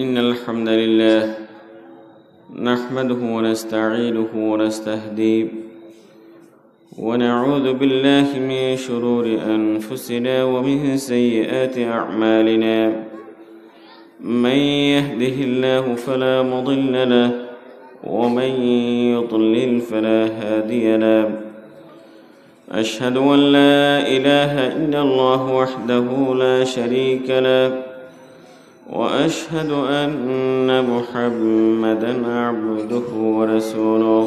إن الحمد لله نحمده ونستعينه ونستهديه ونعوذ بالله من شرور أنفسنا ومن سيئات أعمالنا من يهده الله فلا مضل له ومن يضلل فلا هادي له أشهد أن لا إله إلا الله وحده لا شريك له وأشهد أن محمدا عبده ورسوله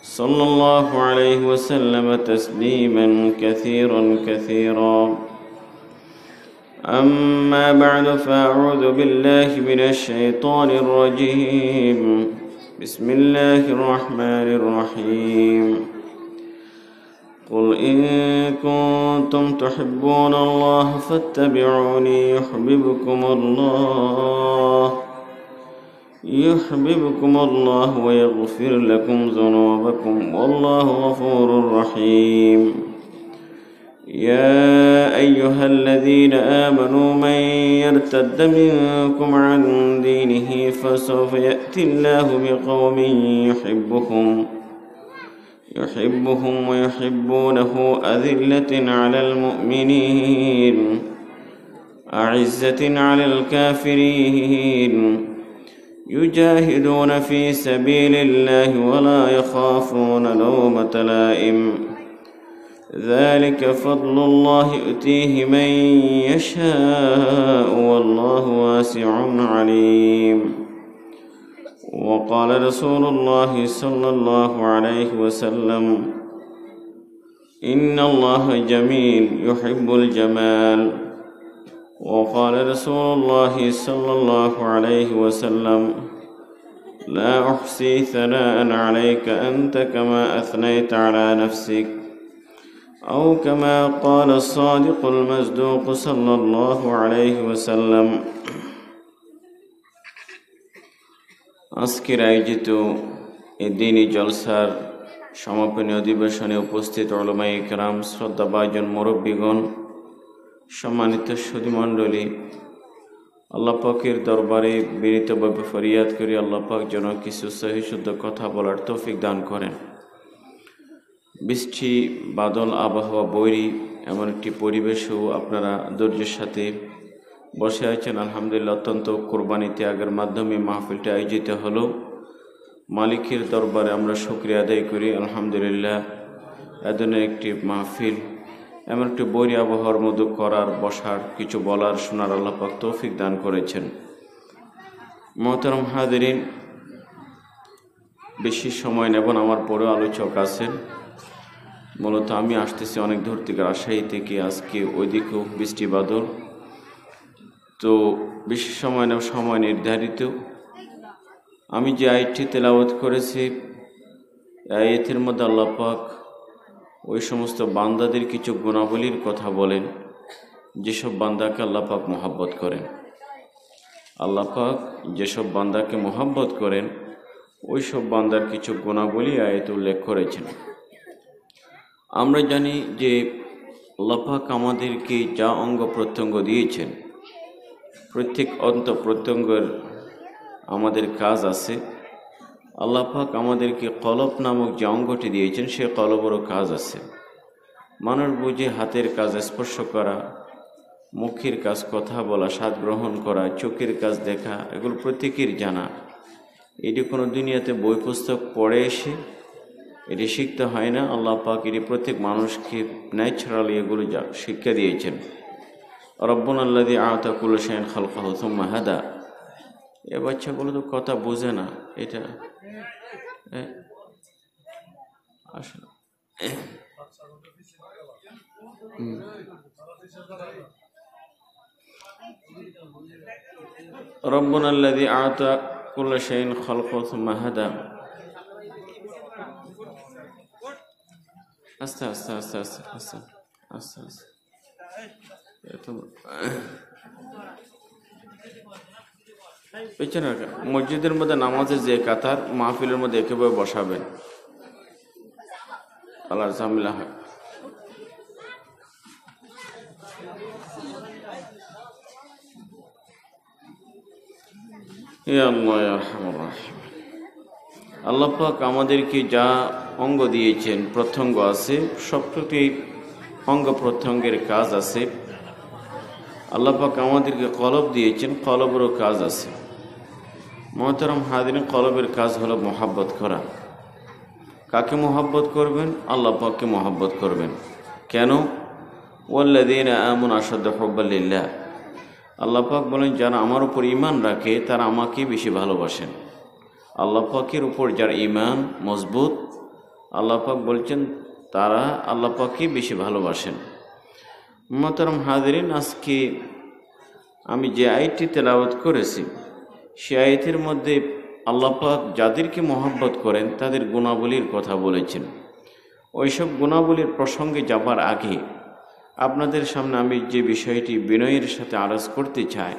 صلى الله عليه وسلم تسليما كثيرا أما بعد فأعوذ بالله من الشيطان الرجيم بسم الله الرحمن الرحيم قل إن كنتم تحبون الله فاتبعوني يحببكم الله ويغفر لكم ذنوبكم والله غفور رحيم يا أيها الذين آمنوا من يرتد منكم عن دينه فسوف يأتي الله بقوم يحبهم ويحبونه أذلة على المؤمنين أعزة على الكافرين يجاهدون في سبيل الله ولا يخافون لومة لائم ذلك فضل الله يؤتيه من يشاء والله واسع عليم وقال رسول الله صلى الله عليه وسلم إن الله جميل يحب الجمال وقال رسول الله صلى الله عليه وسلم لا أحصي ثناء عليك أنت كما أثنيت على نفسك أو كما قال الصادق المصدوق صلى الله عليه وسلم আজকের আয়োজিত এই দিনী জলসার সমাপনী অধিবেশনে উপস্থিত উলামায়ে কেরাম, শ্রদ্ধাভাজন মুরব্বীগণ, সম্মানিত সুধীমণ্ডলী, আল্লাহ পাকের দরবারে বিনীতভাবে ফরিয়াদ করি আল্লাহ পাক যেন কিছু সহি শুদ্ধ কথা বলার তৌফিক দান করেন। বৃষ্টি বাদল আবহাওয়া বৈরী এমন একটি পরিবেশেও আপনারা ধৈর্যের সাথে বসে আছেন। আলহামদুলিল্লাহ, অত্যন্ত কোরবানি ত্যাগের মাধ্যমে মাহফিলটি আয়োজিত হলো। মালিকের দরবারে আমরা শুকরিয়া আদায় করি। আলহামদুলিল্লাহ, এ ধরনের একটি মাহফিল এমন একটি বৈরী আবহাওয়ার মধ্যে করার, বসার, কিছু বলার, শোনার আল্লাহ পাক তৌফিক দান করেছেন। মুহতারাম হাজিরিন, বেশি সময় নেব না, আমার পরেও আলোচক আছেন। মূলত আমি আসতেছি অনেক দূর থেকে, রাজশাহী থেকে। আজকে ওইদিকেও বৃষ্টি বাদল, তো বেশি সময় নেব, সময় নির্ধারিত। আমি যে আয়াতটি তেলাওয়াত করেছি, আয়াতের মধ্যে আল্লাহ পাক ওই সমস্ত বান্দাদের কিছু গুণাবলীর কথা বলেন যেসব বান্দাকে আল্লাহ পাক মহব্বত করেন। আল্লাহ পাক যেসব বান্দাকে মহব্বত করেন ওই সব বান্দার কিছু গুণাবলী আয়াতে উল্লেখ করেছেন। আমরা জানি যে আল্লাহ পাক আমাদেরকে যা অঙ্গ প্রত্যঙ্গ দিয়েছেন, প্রত্যেক অন্ত প্রত্যঙ্গের আমাদের কাজ আছে। আল্লাহ পাক আমাদেরকে কলব নামক যে অঙ্গটি দিয়েছেন, সে কলবেরও কাজ আছে। মানুষ বুঝে হাতের কাজ স্পর্শ করা, মুখের কাজ কথা বলা, স্বাদ গ্রহণ করা, চোখের কাজ দেখা, এগুলো প্রত্যেকের জানা। এটি কোনো দুনিয়াতে বই পুস্তক পড়ে এসে এটি শিখতে হয় না। আল্লাহ পাক এটি প্রত্যেক মানুষকে ন্যাচারালি এগুলো শিক্ষা দিয়েছেন। রব্বুনা আল্লাযী আ'তা কুল্লা শাইইন খালকাহু সুম্মা হাদা। এ বাচ্চাগুলো তো কথা বোঝে না। এটা আসলে রব্বুনা আল্লাযী আ'তা কুল্লা শাইইন খালকাহু সুম্মা হাদা। আস্তে আস্তে আস্তে আস্তে আস্তে আস্তে আস্তে পেছনে মসজিদের মধ্যে নামাজের যে কাতার, মাহফিলের মধ্যে একেবারে বসাবেন, আল্লাহর ঝামেলা হয়। ইয়া আল্লাহ ইয়া আরহামার রাহিমিন। আল্লাহ পাক আমাদেরকে যা অঙ্গ দিয়েছেন, প্রত্যঙ্গ আছে, সবকটি অঙ্গ প্রত্যঙ্গের কাজ আছে। আল্লাহ পাক আমাদেরকে কলব দিয়েছেন, কলবেরও কাজ আছে। মুহতারাম হাজিরিন, কলবের কাজ হলো মহাব্বত করা। কাকে মহাব্বত করবেন? আল্লাহ পাককে মহাব্বত করবেন। কেন? ওয়াল্লাযীনা আমানু আশাদ্দু হুব্বান লিল্লাহ। আল্লাহ পাক বলেন, যারা আমার উপর ঈমান রাখে তারা আমাকে বেশি ভালোবাসেন। আল্লাহ পাকের উপর যার ঈমান মজবুত, আল্লাহ পাক বলছেন তারা আল্লাহ পাককে বেশি ভালোবাসেন। মুহতারাম হাজিরিন, আজকে আমি যে আয়াতটি তেলাওয়াত করেছি সে আয়াতের মধ্যে আল্লাহ পাক যাদেরকে মহব্বত করেন তাদের গুণাবলীর কথা বলেছেন। ওইসব গুণাবলীর প্রসঙ্গে যাবার আগে আপনাদের সামনে আমি যে বিষয়টি বিনয়ের সাথে আরজ করতে চাই,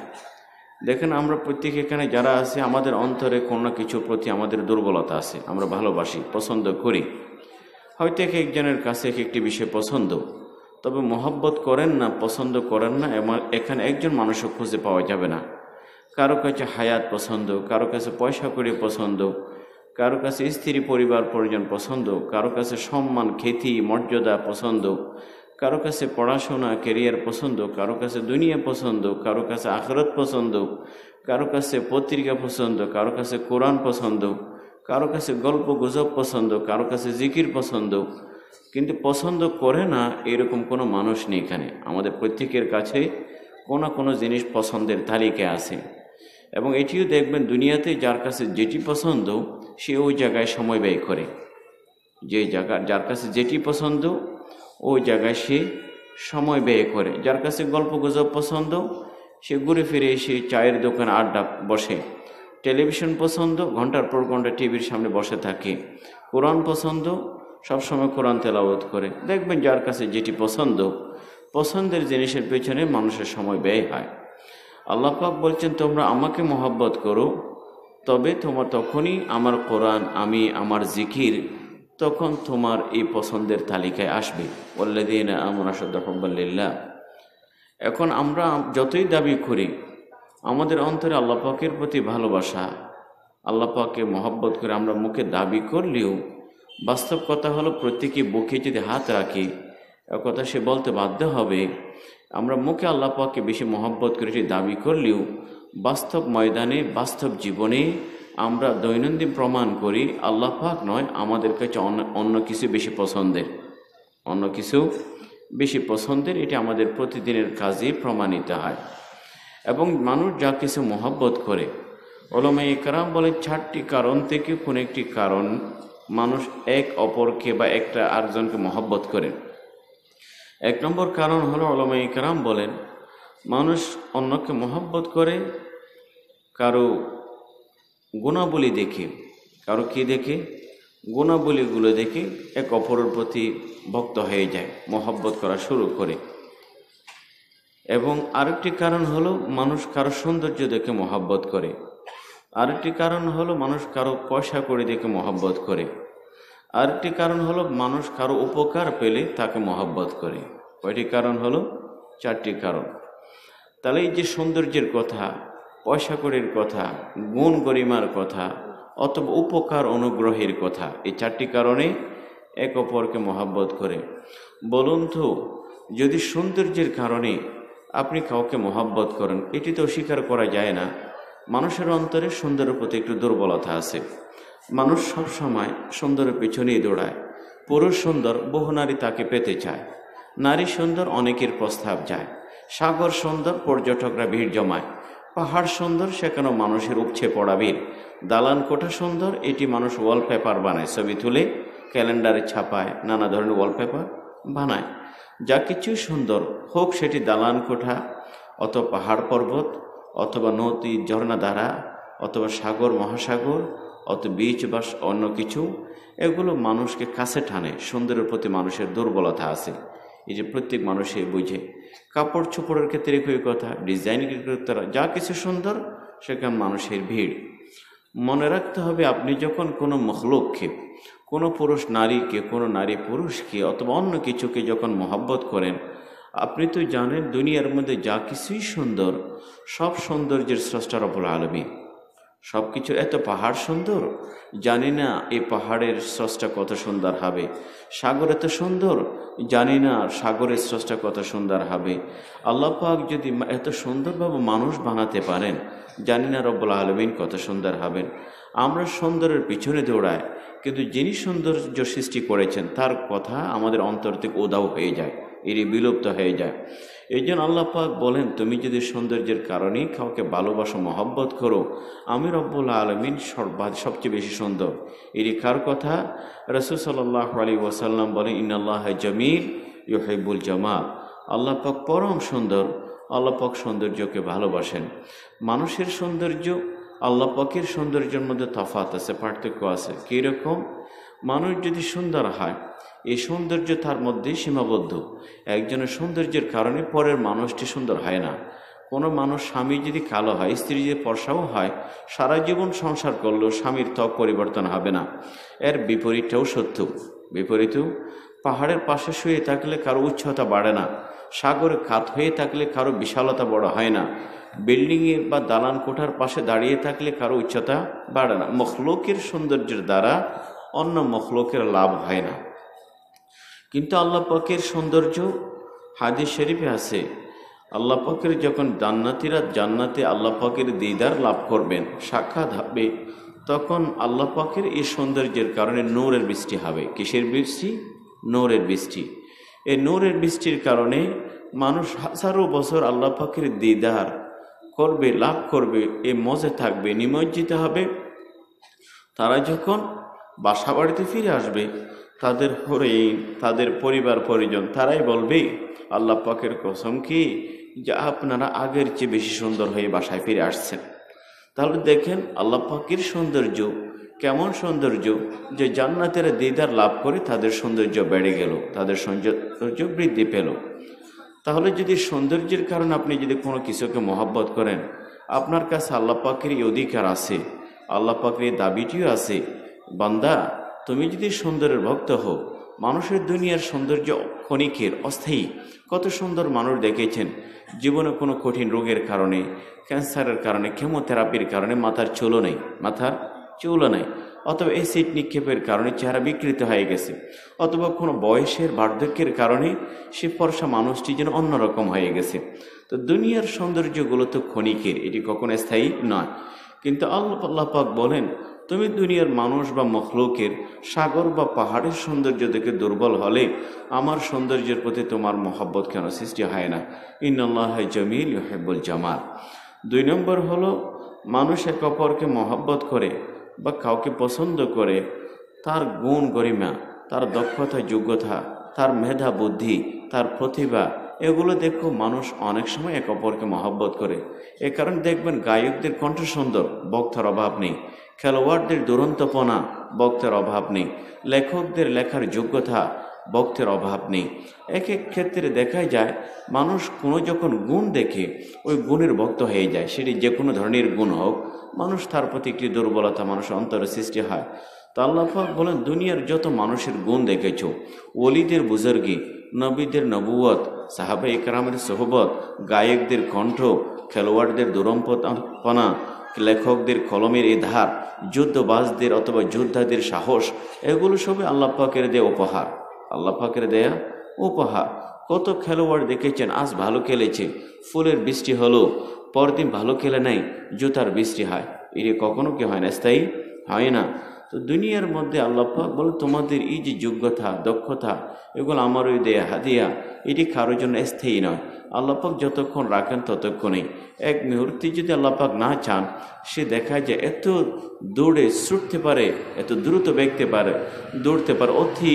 দেখেন আমরা প্রত্যেক এখানে যারা আছে আমাদের অন্তরে কোনো কিছুর প্রতি আমাদের দুর্বলতা আছে। আমরা ভালোবাসি, পছন্দ করি। হয়তো এক একজনের কাছে এক একটি বিষয় পছন্দ, তবে মহব্বত করেন না, পছন্দ করেন না, এখানে একজন মানুষও খুঁজে পাওয়া যাবে না। কারো কাছে হায়াত পছন্দ, কারো কাছে পয়সা করে পছন্দ, কারো কাছে স্ত্রী পরিবার পরিজন পছন্দ, কারো কাছে সম্মান খ্যাতি মর্যাদা পছন্দ, কারো কাছে পড়াশোনা ক্যারিয়ার পছন্দ, কারো কাছে দুনিয়া পছন্দ, কারো কাছে আখিরাত পছন্দ, কারো কাছে পত্রিকা পছন্দ, কারো কাছে কোরআন পছন্দ, কারো কাছে গল্প গুজব পছন্দ, কারো কাছে জিকির পছন্দ। কিন্তু পছন্দ করে না এরকম কোনো মানুষ নেই এখানে। আমাদের প্রত্যেকের কাছে কোনো জিনিস পছন্দের তালিকায় আছে। এবং এটিও দেখবেন দুনিয়াতে যার কাছে যেটি পছন্দ সে ওই জায়গায় সময় ব্যয় করে। যার কাছে যেটি পছন্দ ওই জায়গায় সে সময় ব্যয় করে। যার কাছে গল্প গুজব পছন্দ সে ঘুরে ফিরে এসে চায়ের দোকানে আড্ডা বসে। টেলিভিশন পছন্দ, ঘন্টার পর ঘন্টা টিভির সামনে বসে থাকে। কোরআন পছন্দ, সবসময় কোরআন তেলাওয়াত করে। দেখবেন যার কাছে যেটি পছন্দ, পছন্দের জিনিসের পেছনে মানুষের সময় ব্যয় হয়। আল্লাহ পাক বলছেন, তোমরা আমাকে মহব্বত করো, তবে তোমার তখনই আমার কোরআন, আমি আমার জিকির তখন তোমার এই পছন্দের তালিকায় আসবে। ওয়াল্লাযীনা আমানু আশাদ্দু হুব্বান লিল্লাহ। এখন আমরা যতই দাবি করি আমাদের অন্তরে আল্লাহ পাকের প্রতি ভালোবাসা, আল্লাহ পাককে মহব্বত করে আমরা মুখে দাবি করলেও বাস্তব কথা হলো প্রত্যেকে বুকে যদি হাত রাখি কথা সে বলতে বাধ্য হবে। আমরা মুখে আল্লাহ পাককে বেশি মহব্বত করে দাবি করলেও বাস্তব ময়দানে, বাস্তব জীবনে আমরা দৈনন্দিন প্রমাণ করি আল্লাহ পাক নয়, আমাদের কাছে অন্য কিছু বেশি পছন্দের, অন্য কিছু বেশি পছন্দের। এটি আমাদের প্রতিদিনের কাজে প্রমাণিত হয়। এবং মানুষ যা কিছু মহব্বত করে, উলামায়ে কেরাম বলে 4টি কারণ থেকে কোনো একটি কারণ মানুষ এক অপরকে বা একটা আরেকজনকে মহব্বত করে। 1 নম্বর কারণ হলো, উলামায়ে কেরাম বলেন মানুষ অন্যকে মহব্বত করে কারো গুণাবলী দেখে। কারো কি দেখে? গুণাবলীগুলো দেখে এক অপরের প্রতি ভক্ত হয়ে যায়, মহব্বত করা শুরু করে। এবং আরেকটি কারণ হলো মানুষ কারো সৌন্দর্য দেখে মহব্বত করে। আরেকটি কারণ হলো মানুষ কারো পয়সা করে দেখে মহব্বত করে। আরেকটি কারণ হলো মানুষ কারো উপকার পেলে তাকে মহব্বত করে। কয়টি কারণ হলো? 4টি কারণ। তাহলে এই যে সৌন্দর্যের কথা, পয়সা কড়ির কথা, গুণ গরিমার কথা অথবা উপকার অনুগ্রহের কথা, এই 4টি কারণে এক অপরকে মহব্বত করে। বলুন তো, যদি সৌন্দর্যের কারণে আপনি কাউকে মহব্বত করেন, এটি তো অস্বীকার করা যায় না। মানুষের অন্তরে সুন্দরের প্রতি একটু দুর্বলতা আছে। মানুষ সব সময় সুন্দরের পেছনেই দৌড়ায়। পুরুষ সুন্দর, বহু নারী তাকে পেতে চায়। নারী সুন্দর, অনেকের প্রস্তাব যায়। সাগর সুন্দর, পর্যটকরা ভিড় জমায়। পাহাড় সুন্দর, সেখানেও মানুষের উপচে পড়া ভিড়। দালান কোঠা সুন্দর, এটি মানুষ ওয়ালপেপার বানায়, ছবি তুলে ক্যালেন্ডারে ছাপায়, নানা ধরনের ওয়ালপেপার বানায়। যা কিছু সুন্দর হোক, সেটি দালান কোঠা অথবা পাহাড় পর্বত অথবা নদী ঝর্ণাধারা অথবা সাগর মহাসাগর অথবা বিচ বা অন্য কিছু, এগুলো মানুষকে কাছে টানে। সুন্দরের প্রতি মানুষের দুর্বলতা আছে, এই যে প্রত্যেক মানুষই বুঝে। কাপড় চোপড়ের ক্ষেত্রে একই কথা, ডিজাইনের ক্ষেত্রে যা কিছু সুন্দর সেখানে মানুষের ভিড়। মনে রাখতে হবে, আপনি যখন কোনো মখলুককে, কোনো পুরুষ নারীকে, কোনো নারী পুরুষকে অথবা অন্য কিছুকে যখন মহব্বত করেন, আপনি তো জানেন দুনিয়ার মধ্যে যা কিছুই সুন্দর, সব সৌন্দর্যের স্রষ্টা রব্বুল আলামিন। সব কিছুর এত পাহাড় সুন্দর, জানি না এই পাহাড়ের স্রষ্টা কত সুন্দর হবে। সাগর এত সুন্দর, জানি না সাগরের স্রষ্টা কত সুন্দর হবে। আল্লাহ পাক যদি এত সুন্দরভাবে মানুষ বানাতে পারেন, জানি না রব্বুল আলামিন কত সুন্দর হবেন। আমরা সুন্দরের পিছনে দৌড়াই, কিন্তু যিনি সৌন্দর্য সৃষ্টি করেছেন তার কথা আমাদের অন্তর থেকে উধাও হয়ে যায়, এটি বিলুপ্ত হয়ে যায়। এই জন্য আল্লাহ পাক বলেন, তুমি যদি সৌন্দর্যের কারণেই কাউকে ভালোবাসো, মহব্বত করো, আমি রব্বুল আলামিন সবচেয়ে বেশি সুন্দর। এটি কার কথা? রাসূল সাল্লাল্লাহু আলাইহি ওয়াসাল্লাম বলেন, ইন্নাল্লাহা জামিল ইউহিব্বুল জামাল। আল্লাহ পাক পরম সুন্দর, আল্লাহ পাক সৌন্দর্যকে ভালোবাসেন। মানুষের সৌন্দর্য আল্লাহ পাকের সৌন্দর্যের মধ্যে তফাৎ আছে, পার্থক্য আছে। কীরকম? মানুষ যদি সুন্দর হয়, এই সৌন্দর্য তার মধ্যেই সীমাবদ্ধ। একজনের সৌন্দর্যের কারণে পরের মানুষটি সুন্দর হয় না। কোনো মানুষ, স্বামী যদি কালো হয়, স্ত্রী যদি ফর্সাও হয়, সারা জীবন সংসার করলেও স্বামীর ত্বক পরিবর্তন হবে না। এর বিপরীতটাও সত্য। বিপরীতও, পাহাড়ের পাশে শুয়ে থাকলে কারো উচ্চতা বাড়ে না, সাগরে কাত হয়ে থাকলে কারো বিশালতা বড় হয় না, বিল্ডিংয়ের বা দালান কোঠার পাশে দাঁড়িয়ে থাকলে কারো উচ্চতা বাড়ে না। মখলুকের সৌন্দর্যের দ্বারা অন্য মখলুকের লাভ হয় না। কিন্তু আল্লাহ পাকের সৌন্দর্য, হাদিস শরীফে আছে, আল্লাহ পাকের যখন জান্নাতীরা জান্নাতে আল্লাহ পাকের দিদার লাভ করবেন, সাক্ষাৎ হবে, তখন আল্লাহ পাকের এই সৌন্দর্যের কারণে নূরের বৃষ্টি হবে। কিসের বৃষ্টি? নূরের বৃষ্টি। এই নূরের বৃষ্টির কারণে মানুষ হাজারো বছর আল্লাহ পাকের দিদার করবে, লাভ করবে, এ মজে থাকবে, নিমজ্জিত হবে। তারা যখন বাসা বাড়িতে ফিরে আসবে, তাদের হরিণ, তাদের পরিবার পরিজন, তারাই বলবে, আল্লাহ পাকের কসম কি যে আপনারা আগের চেয়ে বেশি সুন্দর হয়ে বাসায় ফিরে আসছেন। তাহলে দেখেন আল্লাহ পাকের সৌন্দর্য কেমন সৌন্দর্য, যে জান্নাতেরা দিদার লাভ করে তাদের সৌন্দর্য বেড়ে গেল, তাদের সৌন্দর্য বৃদ্ধি পেল। তাহলে যদি সৌন্দর্যের কারণে আপনি যদি কোনো কিছুকে মহব্বত করেন, আপনার কাছে আল্লাহ পাকের এই অধিকার আছে, আল্লাহ পাকের এই দাবিটিও আছে, বান্দা তুমি যদি সুন্দরের ভক্ত হও। মানুষের দুনিয়ার সৌন্দর্য ক্ষণিকের, অস্থায়ী। কত সুন্দর মানুষ দেখেছেন জীবনে কোনো কঠিন রোগের কারণে, ক্যান্সারের কারণে, কেমোথেরাপির কারণে মাথার চুলও নেই, মাথার চুলও নেই, অথবা অ্যাসিড নিক্ষেপের কারণে চেহারা বিকৃত হয়ে গেছে, অথবা কোনো বয়সের বার্ধক্যের কারণে সে ফর্সা মানুষটি যেন অন্যরকম হয়ে গেছে। তো দুনিয়ার সৌন্দর্যগুলো তো ক্ষণিকের, এটি কখনো স্থায়ী নয়। কিন্তু আল্লাহ পাক বলেন, তুমি দুনিয়ার মানুষ বা মখলুকের, সাগর বা পাহাড়ের সৌন্দর্য দেখে দুর্বল হলে আমার সৌন্দর্যের প্রতি তোমার মহব্বত কেন সৃষ্টি হয় না? ইন্নাল্লাহা জামিল ইউহিব্বুল জামাল। 2 নম্বর হলো, মানুষ এক অপরকে মহব্বত করে বা কাউকে পছন্দ করে তার গুণ গরিমা, তার দক্ষতা, যোগ্যতা, তার মেধা, বুদ্ধি, তার প্রতিভা, এগুলো দেখো মানুষ অনেক সময় এক অপরকে মহব্বত করে। এ কারণে দেখবেন গায়কদের কণ্ঠ সুন্দর, বক্তার অভাব নেই। খেলোয়াড়দের দুরন্তপনা, বক্তার অভাব নেই। লেখকদের লেখার যোগ্যতা, বক্তের অভাব নেই। এক এক ক্ষেত্রে দেখা যায় মানুষ কোনো যখন গুণ দেখে ওই গুণের ভক্ত হয়ে যায়, সেটি যে কোনো ধরনের গুণ হোক, মানুষ তার প্রতি একটি দুর্বলতা মানুষের অন্তরে সৃষ্টি হয়। তো আল্লাহ পাক বলেন, দুনিয়ার যত মানুষের গুণ দেখেছ, ওলিদের বুজুর্গি, নবীদের নবুয়ত, সাহাবা ইকরামের সোহবত, গায়কদের কণ্ঠ, খেলোয়াড়দের দুরন্তপনা, লেখকদের কলমের এই ধার, যুদ্ধবাজদের অথবা যোদ্ধাদের সাহস, এগুলো সবই আল্লাহ পাকের দেয়া উপহার। আল্লাহ পাকের দেয়া উপহার। কত খেলোয়াড় দেখেছেন আজ ভালো খেলেছে, ফুলের বৃষ্টি হলো, পরদিন ভালো খেলে নাই, জুতার বৃষ্টি হয়। এটি কখনো কি হয় না? স্থায়ী হয় না। তো দুনিয়ার মধ্যে আল্লাহ পাক বলে, তোমাদের এই যে যোগ্যতা, দক্ষতা, এগুলো আমারই দেয়া হাদিয়া, এটি কারোর জন্য স্থায়ী নয়। আল্লাহ পাক যতক্ষণ রাখেন ততক্ষণই। এক মুহূর্তে যদি আল্লাহ পাক না চান, সে দেখা যায় এত দৌড়ে ছুটতে পারে, এত দ্রুত দৌড়তে পারে, অতি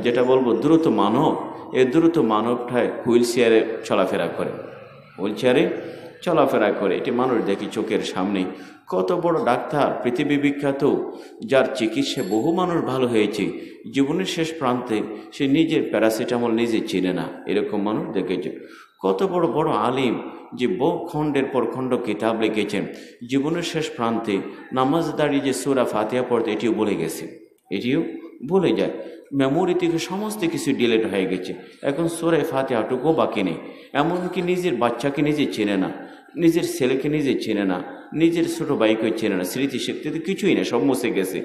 যেটা বলবো দ্রুত মানব। এই দ্রুত মানবটায় হুইল চেয়ারে চলাফেরা করে, এটি মানুষ দেখি চোখের সামনে। কত বড় ডাক্তার, পৃথিবী বিখ্যাত, যার চিকিৎসায় বহু মানুষ ভালো হয়েছে, জীবনের শেষ প্রান্তে সে নিজের প্যারাসিটামল নিজে চিনে না, এরকম মানুষ দেখেছে। কত বড় বড় আলিম, যে বহু খণ্ডের পর খণ্ড কিতাব লিখেছেন, জীবনের শেষ প্রান্তে নামাজ দাঁড়িয়ে যে সূরা ফাতিহা পড়তে এটিও ভুলে যায়, মেমোরি থেকে সমস্ত কিছু ডিলিট হয়ে গেছে। এখন সূরা ফাতিহাটুকুও বাকি নেই। এমনকি নিজের বাচ্চাকে নিজে চেনে না, নিজের ছেলেকে নিজে চেনে না, নিজের ছোট ভাইকে চেনে না, স্মৃতিশক্তিতে কিছুই না, সব মুছে গেছে।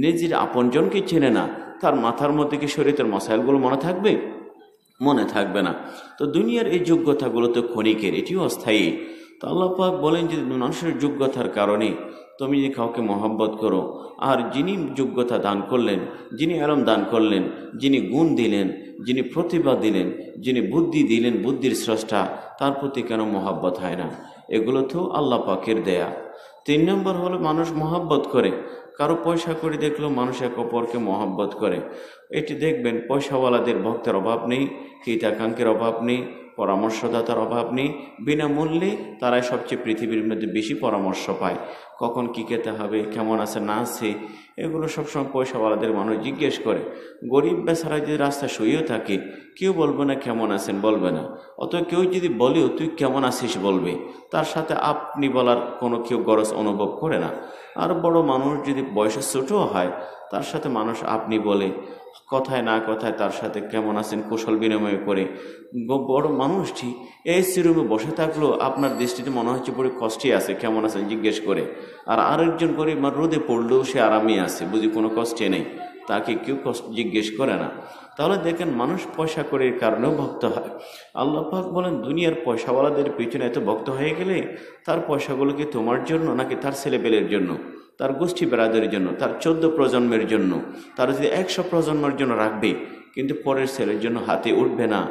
নিজের আপনজনকে চেনে না, তার মাথার মধ্যে কি শরীয়তের মাসাইলগুলো মনে থাকবে? মনে থাকবে না। তো দুনিয়ার এই যোগ্যতাগুলো তো ক্ষণিকের, এটিও অস্থায়ী। তো আল্লাহ পাক বলেন যে মানুষের যোগ্যতার কারণে তুমি যদি কাউকে মহব্বত করো, আর যিনি যোগ্যতা দান করলেন, যিনি এলম দান করলেন, যিনি গুণ দিলেন, যিনি প্রতিভা দিলেন, যিনি বুদ্ধি দিলেন, বুদ্ধির স্রষ্টা, তার প্রতি কেন মহব্বত হয় না? এগুলো তো আল্লাহ পাকের দেয়া। 3 নম্বর হলো মানুষ মহব্বত করে, কারো পয়সা করে দেখলেও মানুষ এক অপরকে মহব্বত করে। এটি দেখবেন পয়সাওয়ালাদের ভক্তের অভাব নেই, হিতাকাঙ্ক্ষের অভাব নেই, পরামর্শদাতার অভাব নেই। বিনামূল্যে তারাই সবচেয়ে পৃথিবীর মধ্যে বেশি পরামর্শ পায়। কখন কী খেতে হবে, কেমন আছে না আছে, এগুলো সবসময় পয়সাওয়ালাদের মানুষ জিজ্ঞেস করে। গরিব বেচারা যদি রাস্তা শুয়েও থাকে, কেউ বলবে না কেমন আছেন, বলবে না। অত কেউ যদি বলেও তুই কেমন আছিস বলবে, তার সাথে আপনি বলার কোনো কেউ গরজ অনুভব করে না। আর বড় মানুষ যদি বয়সে ছোটও হয়, তার সাথে মানুষ আপনি বলে, কথায় না কথায় তার সাথে কেমন আছেন কুশল বিনিময় করে। বড় মানুষটি এসি রুমে বসে থাকলেও আপনার দৃষ্টিতে মনে হচ্ছে বড় কষ্টে আছে, কেমন আছেন জিজ্ঞেস করে। আর আরেকজন গরিব রোদে পড়লেও সে আরামে আছে, বুঝি কোনো কষ্টে নেই, তাকে কেউ কষ্ট জিজ্ঞেস করে না। তাহলে দেখেন মানুষ পয়সা করে কারণেও ভক্ত হয়। আল্লাহ পাক বলেন দুনিয়ার পয়সাওয়ালাদের পিছনে এত ভক্ত হয়ে গেলে তার পয়সাগুলো কি তোমার জন্য নাকি তার ছেলেপেলের জন্য, তার গোষ্ঠী বেড়াদের জন্য, তার 14 প্রজন্মের জন্য? তার যদি 100 প্রজন্মের জন্য রাখবে, কিন্তু পরের ছেলের জন্য হাতে উঠবে না।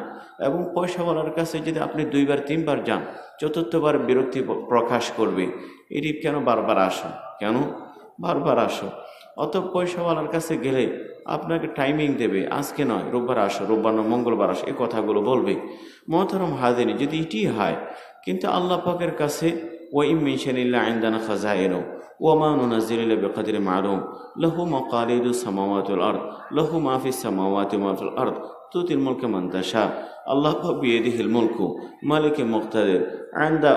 এবং পয়সাওয়ালার কাছে যদি আপনি 2 বার 3 বার যান, চতুর্থবার বিরক্তি প্রকাশ করবে, এটি কেন বারবার আসো, কেন বারবার আসো? অত পয়সাওয়ালার কাছে গেলে আপনাকে টাইমিং দেবে, আজকে নয় রোববার আসো, রোববার নয় মঙ্গলবার আসো, এই কথাগুলো বলবে। মহতরম হাজিরিন, যদি এটি হয়, কিন্তু আল্লাহ পাকের কাছে ওয়া ইন মিন শাইইন ইল্লা ইনদানা খাযাইনু ওয়া মা নুনাজ্জিলু ইল্লা বিকদরি মা'লুম লাহু মাকালিদুস সামাওয়াতি ওয়াল আরদ লাহু মা ফিস সামাওয়াতি ওয়া মা ফিল আরদ তুতিল মুলকা মান তাশা। আল্লাহ পাক বিয়াদিহিল মুলকু মালিকি মুকতাদির আনদা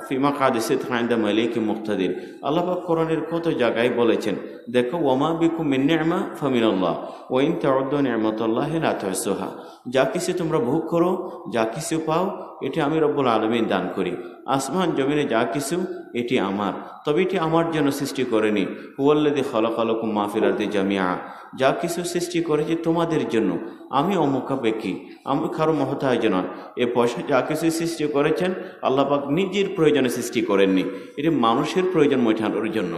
ফি মাকাদি সিদক আনদা মালিকি মুকতাদির। আল্লাহ পাক কোরআনের কত জায়গায় বলেছেন, দেখো ওয়ামা বিকুম মিন নি'মা ফামিনাল্লাহ ওয়া ইন তাউদ্দু নি'মাতাল্লাহি লা তুহসুহা। যা কিছু তোমরা ভোগ করো, যা কিছু পাও, এটি আমি রব্বুল আলামিন দান করি। আসমান জমিনে যা কিছু এটি আমার, তবে এটি আমার জন্য সৃষ্টি করেনি। হুয়াল্লাযী খালাকালাকুম মা ফিল আরদি জামিআ, যা কিছু সৃষ্টি করেছে তোমাদের জন্য, আমি অমুখাপেক্ষী, আমি কারো মহতাজ নয়। এ পয়সা যা কিছু সৃষ্টি করেছেন আল্লাহ পাক নিজের প্রয়োজনে সৃষ্টি করেননি, এটি মানুষের প্রয়োজন মেটানোর জন্য,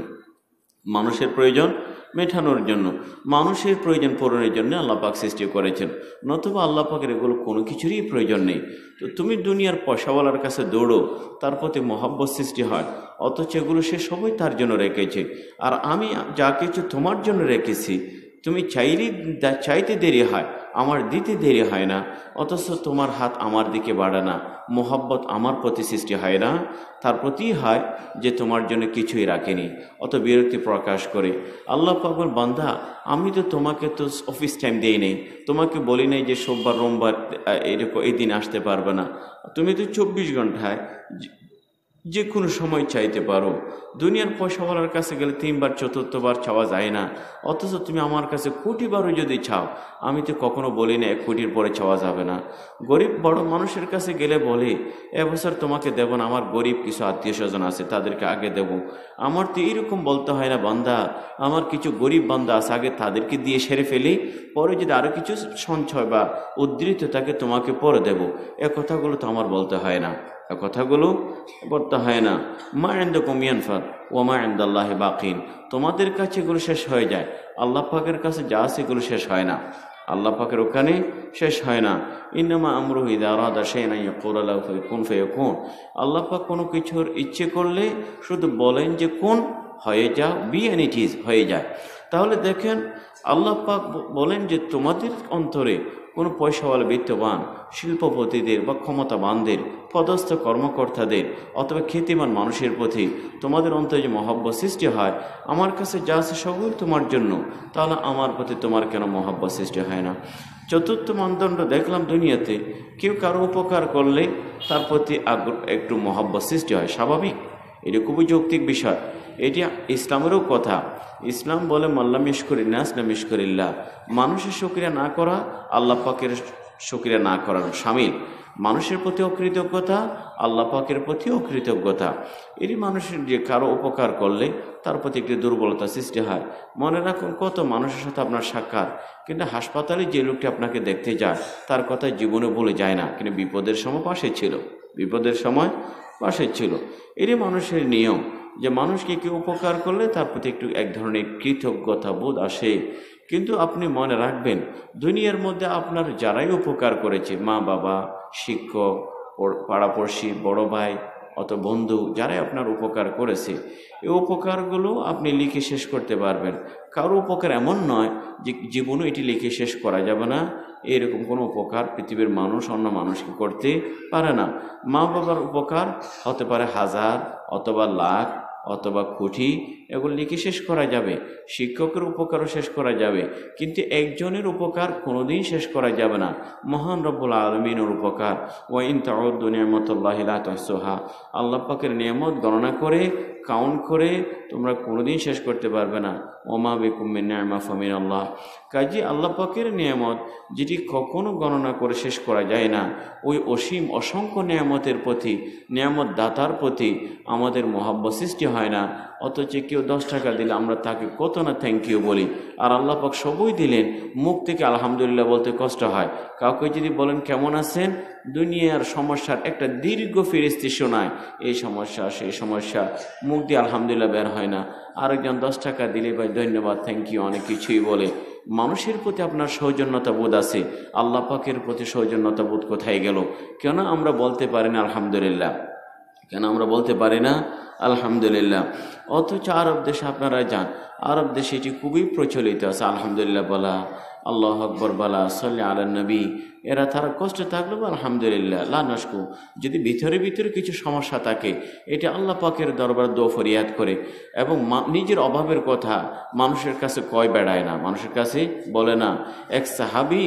মানুষের প্রয়োজন মেটানোর জন্য, মানুষের প্রয়োজন পূরণের জন্য আল্লাহ পাক সৃষ্টি করেছেন। নতুবা আল্লাহ পাকের এগুলো কোনো কিছুরই প্রয়োজন নেই। তো তুমি দুনিয়ার পয়সাওয়ালার কাছে দৌড়ো, তার প্রতি মহব্বত সৃষ্টি হয়, অথচ এগুলো সে সবই তার জন্য রেখেছে। আর আমি যা কিছু তোমার জন্য রেখেছি, তুমি চাইতে দেরি হয়, আমার দিতে দেরি হয় না, অথচ তোমার হাত আমার দিকে বাড়ে না, মোহাব্বত আমার প্রতি সৃষ্টি হয় না। তার প্রতি হয় যে তোমার জন্য কিছুই রাখেনি, অত বিরক্তি প্রকাশ করে। আল্লাহ পাকের বান্দা, আমি তো তোমাকে তো অফিস টাইম দেই নেই, তোমাকে বলি নাই যে সোমবার রোববার এরকম এই দিন আসতে পারবে না। তুমি তো 24 ঘন্টায় যে কোনো সময় চাইতে পারো। দুনিয়ার পয়সাওয়ালার কাছে গেলে 3 বার 4বার চাওয়া যায় না, অথচ তুমি আমার কাছে কোটিবারও যদি চাও, আমি তো কখনো বলি না 1 কোটির পরে চাওয়া যাবে না। গরিব বড় মানুষের কাছে গেলে বলে এবছর তোমাকে দেব না, আমার গরিব কিছু আত্মীয় স্বজন আছে তাদেরকে আগে দেব। আমার তো এইরকম বলতে হয় না, বান্দা আমার কিছু গরিব বান্দা আছে, আগে তাদেরকে দিয়ে সেরে ফেলি, পরে যদি আরও কিছু সঞ্চয় বা উদ্ধৃত থাকে তোমাকে পরে দেব। এ কথাগুলো তো আমার বলতে হয় না, কথাগুলো বলতে হয় না। মা ইনদাকুম ইয়ানফাদ ওয়া মা ইনদাল্লাহি বাকিন, তোমাদের কাছে এগুলো শেষ হয়ে যায়, আল্লাহ পাকের কাছে যা আছে এগুলো শেষ হয় না, আল্লাহ পাকের ওখানে শেষ হয় না। ইন্নামা আমরুহু ইযা আরাদা শাইআন আন ইয়াকুলা লাহু কুন ফায়াকুন। আল্লাহ পাক কোনো কিছুর ইচ্ছে করলে শুধু বলেন যে কোন, হয়ে যাও, বি অ্যান্ড ইট ইজ, হয়ে যায়। তাহলে দেখেন আল্লাহ পাক বলেন যে তোমাদের অন্তরে কোনো পয়সাওয়ালা বিত্তবান শিল্পপতিদের বা ক্ষমতাবানদের পদস্থ কর্মকর্তাদের অথবা খ্যাতিমান মানুষের প্রতি তোমাদের অন্তরে যে মহব্বত সৃষ্টি হয়, আমার কাছে যা আছে সকল তোমার জন্য, তাহলে আমার প্রতি তোমার কেন মহব্বত সৃষ্টি হয় না? চতুর্থ মানদণ্ড দেখলাম দুনিয়াতে কেউ কারো উপকার করলে তার প্রতি একটু মহব্বত সৃষ্টি হয়, স্বাভাবিক, এটা খুবই যৌক্তিক বিষয়। এটি ইসলামেরও কথা। ইসলাম বলে মাল্লাম ইশকুরিন নাস লাম ইশকুরিল্লাহ, মানুষের শুকরিয়া না করা আল্লাহ পাকের শুকরিয়া না করার শামিল। মানুষের প্রতি অকৃতজ্ঞতা আল্লাহ পাকের প্রতি অকৃতজ্ঞতা। এটি মানুষের যে কারো উপকার করলে তার প্রতি একটি দুর্বলতা সৃষ্টি হয়। মনে রাখুন, কত মানুষের সাথে আপনার সাক্ষাৎ, কিন্তু হাসপাতালে যে লোকটি আপনাকে দেখতে যায় তার কথা জীবনে ভুলে যায় না, কিন্তু বিপদের সময় পাশে ছিল, বিপদের সময় পাশে ছিল। এটি মানুষের নিয়ম যে মানুষকে কেউ উপকার করলে তার প্রতি একটু এক ধরনের কৃতজ্ঞতা বোধ আসে। কিন্তু আপনি মনে রাখবেন, দুনিয়ার মধ্যে আপনার যারাই উপকার করেছে, মা বাবা, শিক্ষক, পাড়াপড়শি, বড় ভাই অত বন্ধু, যারাই আপনার উপকার করেছে, এই উপকারগুলো আপনি লিখে শেষ করতে পারবেন। কারো উপকার এমন নয় যে জীবনে এটি লিখে শেষ করা যাবে না, এরকম কোনো উপকার পৃথিবীর মানুষ অন্য মানুষকে করতে পারে না। মা বাবার উপকার হতে পারে হাজার অথবা লাখ অথবা কোটি, এগুলো লিখে শেষ করা যাবে। শিক্ষকের উপকারও শেষ করা যাবে, কিন্তু একজনের উপকার কোনোদিন শেষ করা যাবে না, মহান রব্বুল আলামিনের উপকার। ওয়াইন তাউদ্দু নি'মাতাল্লাহি লা তুহসুহা, আল্লাহ পাকের নিয়ামত গণনা করে কাউন্ট করে তোমরা কোনোদিন শেষ করতে পারবে না। ওমা বিকুম মিন নি'মা ফামিনাল্লাহ। কাজী আল্লাহ পাকের নিয়ামত যেটি কখনো গণনা করে শেষ করা যায় না, ওই অসীম অসংখ্য নিয়ামতের প্রতি, নিয়ামত দাতার প্রতি আমাদের মহাব্বত সৃষ্টি হয় না। অথচ কেউ 10 টাকা দিলে আমরা তাকে কত না থ্যাংক ইউ বলি, আর আল্লাহ পাক সবই দিলেন, মুখ থেকে আলহামদুলিল্লাহ বলতে কষ্ট হয়। কাউকে যদি বলেন কেমন আছেন, দুনিয়ার সমস্যার একটা দীর্ঘ ফিরিস্তি শোনায়, এই সমস্যা সেই সমস্যা, মুখ দিয়ে আলহামদুলিল্লাহ বের হয় না। আরেকজন 10 টাকা দিলে ভাই ধন্যবাদ থ্যাংক ইউ অনেক কিছুই বলে। মানুষের প্রতি আপনার সৌজন্যতা বোধ আছে, আল্লাহ পাকের প্রতি সৌজন্যতা বোধ কোথায় গেল? কেন আমরা বলতে পারি না আলহামদুলিল্লাহ? কেন আমরা বলতে পারি না আলহামদুলিল্লাহ? অথচ আরব দেশে আপনারা যান, আরব দেশে এটি খুবই প্রচলিত আছে, আলহামদুলিল্লাহ বলা, আল্লাহ আকবর বলা, সাল্লি আলা নবী। এরা তারা কষ্টে থাকলো আলহামদুলিল্লাহ লা নাশকু। যদি ভিতরে ভিতরে কিছু সমস্যা থাকে, এটা আল্লাহ পাকের দরবার দোয়া ফরিয়াদ করে, এবং নিজের অভাবের কথা মানুষের কাছে কয় বেড়ায় না, মানুষের কাছে বলে না। এক সাহাবী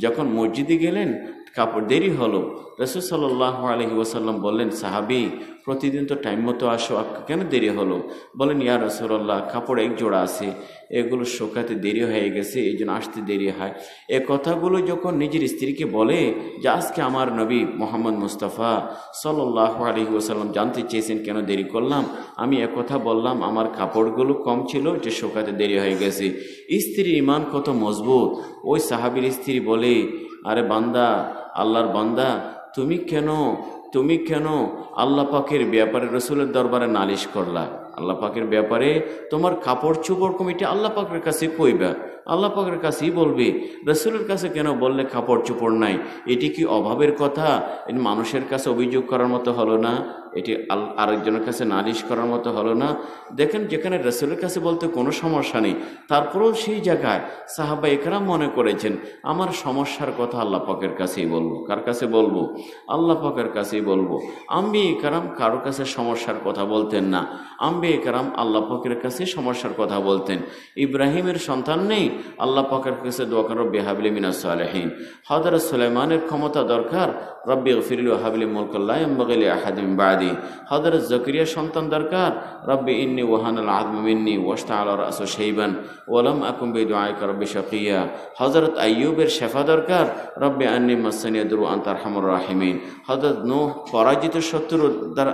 যখন মসজিদে গেলেন, কাপড় দেরি হলো, রাসূল সাল্লাল্লাহু আলাইহি ওয়াসাল্লাম বললেন, সাহাবী প্রতিদিন তো টাইম মতো আসো, কেন দেরি হলো? বলেন, ইয়া রাসূলুল্লাহ, কাপড় এক জোড়া আছে, এগুলো শুকাতে দেরি হয়ে গেছে, এই জন্য আসতে দেরি হয়। এ কথাগুলো যখন নিজের স্ত্রীকে বলে যে আজকে আমার নবী মোহাম্মদ মুস্তাফা সাল্লাল্লাহু আলাইহি ওয়াসাল্লাম জানতে চেয়েছেন কেন দেরি করলাম, আমি কথা বললাম আমার কাপড়গুলো কম ছিল, যে শুকাতে দেরি হয়ে গেছে। স্ত্রীর ঈমান কত মজবুত! ওই সাহাবীর স্ত্রী বলে, আরে বান্দা, আল্লাহর বান্দা, তুমি কেন আল্লাহ পাকের ব্যাপারে রসুলের দরবারে নালিশ করলা? আল্লাহ পাকের ব্যাপারে তোমার কাপড় চোপড় কমিটি আল্লাহ পাকের কাছে কইবা, আল্লাহ পাকের কাছেই বলবে। রসুলের কাছে কেন বললে কাপড় চোপড় নাই? এটি কি অভাবের কথা? এটি মানুষের কাছে অভিযোগ করার মতো হলো না? এটি আরেকজনের কাছে নালিশ করার মতো হলো না? দেখেন, যেখানে রসুলের কাছে বলতে কোনো সমস্যা নেই, তারপরেও সেই জায়গায় সাহাবা একরাম মনে করেছেন আমার সমস্যার কথা আল্লাহ পাকের কাছেই বলবো। কার কাছে বলবো? আল্লাহ পাকের কাছেই বলবো। আম্বিয়া একরাম কারো কাছে সমস্যার কথা বলতেন না, আম্বিয়া একরাম আল্লাহ পাকের কাছে সমস্যার কথা বলতেন। ইব্রাহিমের সন্তান নেই, আল্লাহ পাকের কাছে দোয়া করো, রব্বি হাবলি মিনাস সালিহিন। হযরত সুলাইমানের ক্ষমতা দরকার, রব্বি গফিরলি ওয়া হাবলি মুলকান লা ইয়ানবাগি লি আহাদিন মিন বাদি। হযরত যাকারিয়া সন্তান দরকার, রব্বি ইন্নী ওয়াহানাল আযমু মিন্নী ওয়াশতাআলা রাসু শাইবান ওয়া লাম আকুন বিদুআইকা রব্বি শাকিয়া। হযরত আইয়ুবের শেফা দরকার, রব্বি আন্নী মাসসানিয়া দুরু আনতা আরহামুর রাহিমিন। হযরত নূহ পরাজিত শত্রুর দ্বারা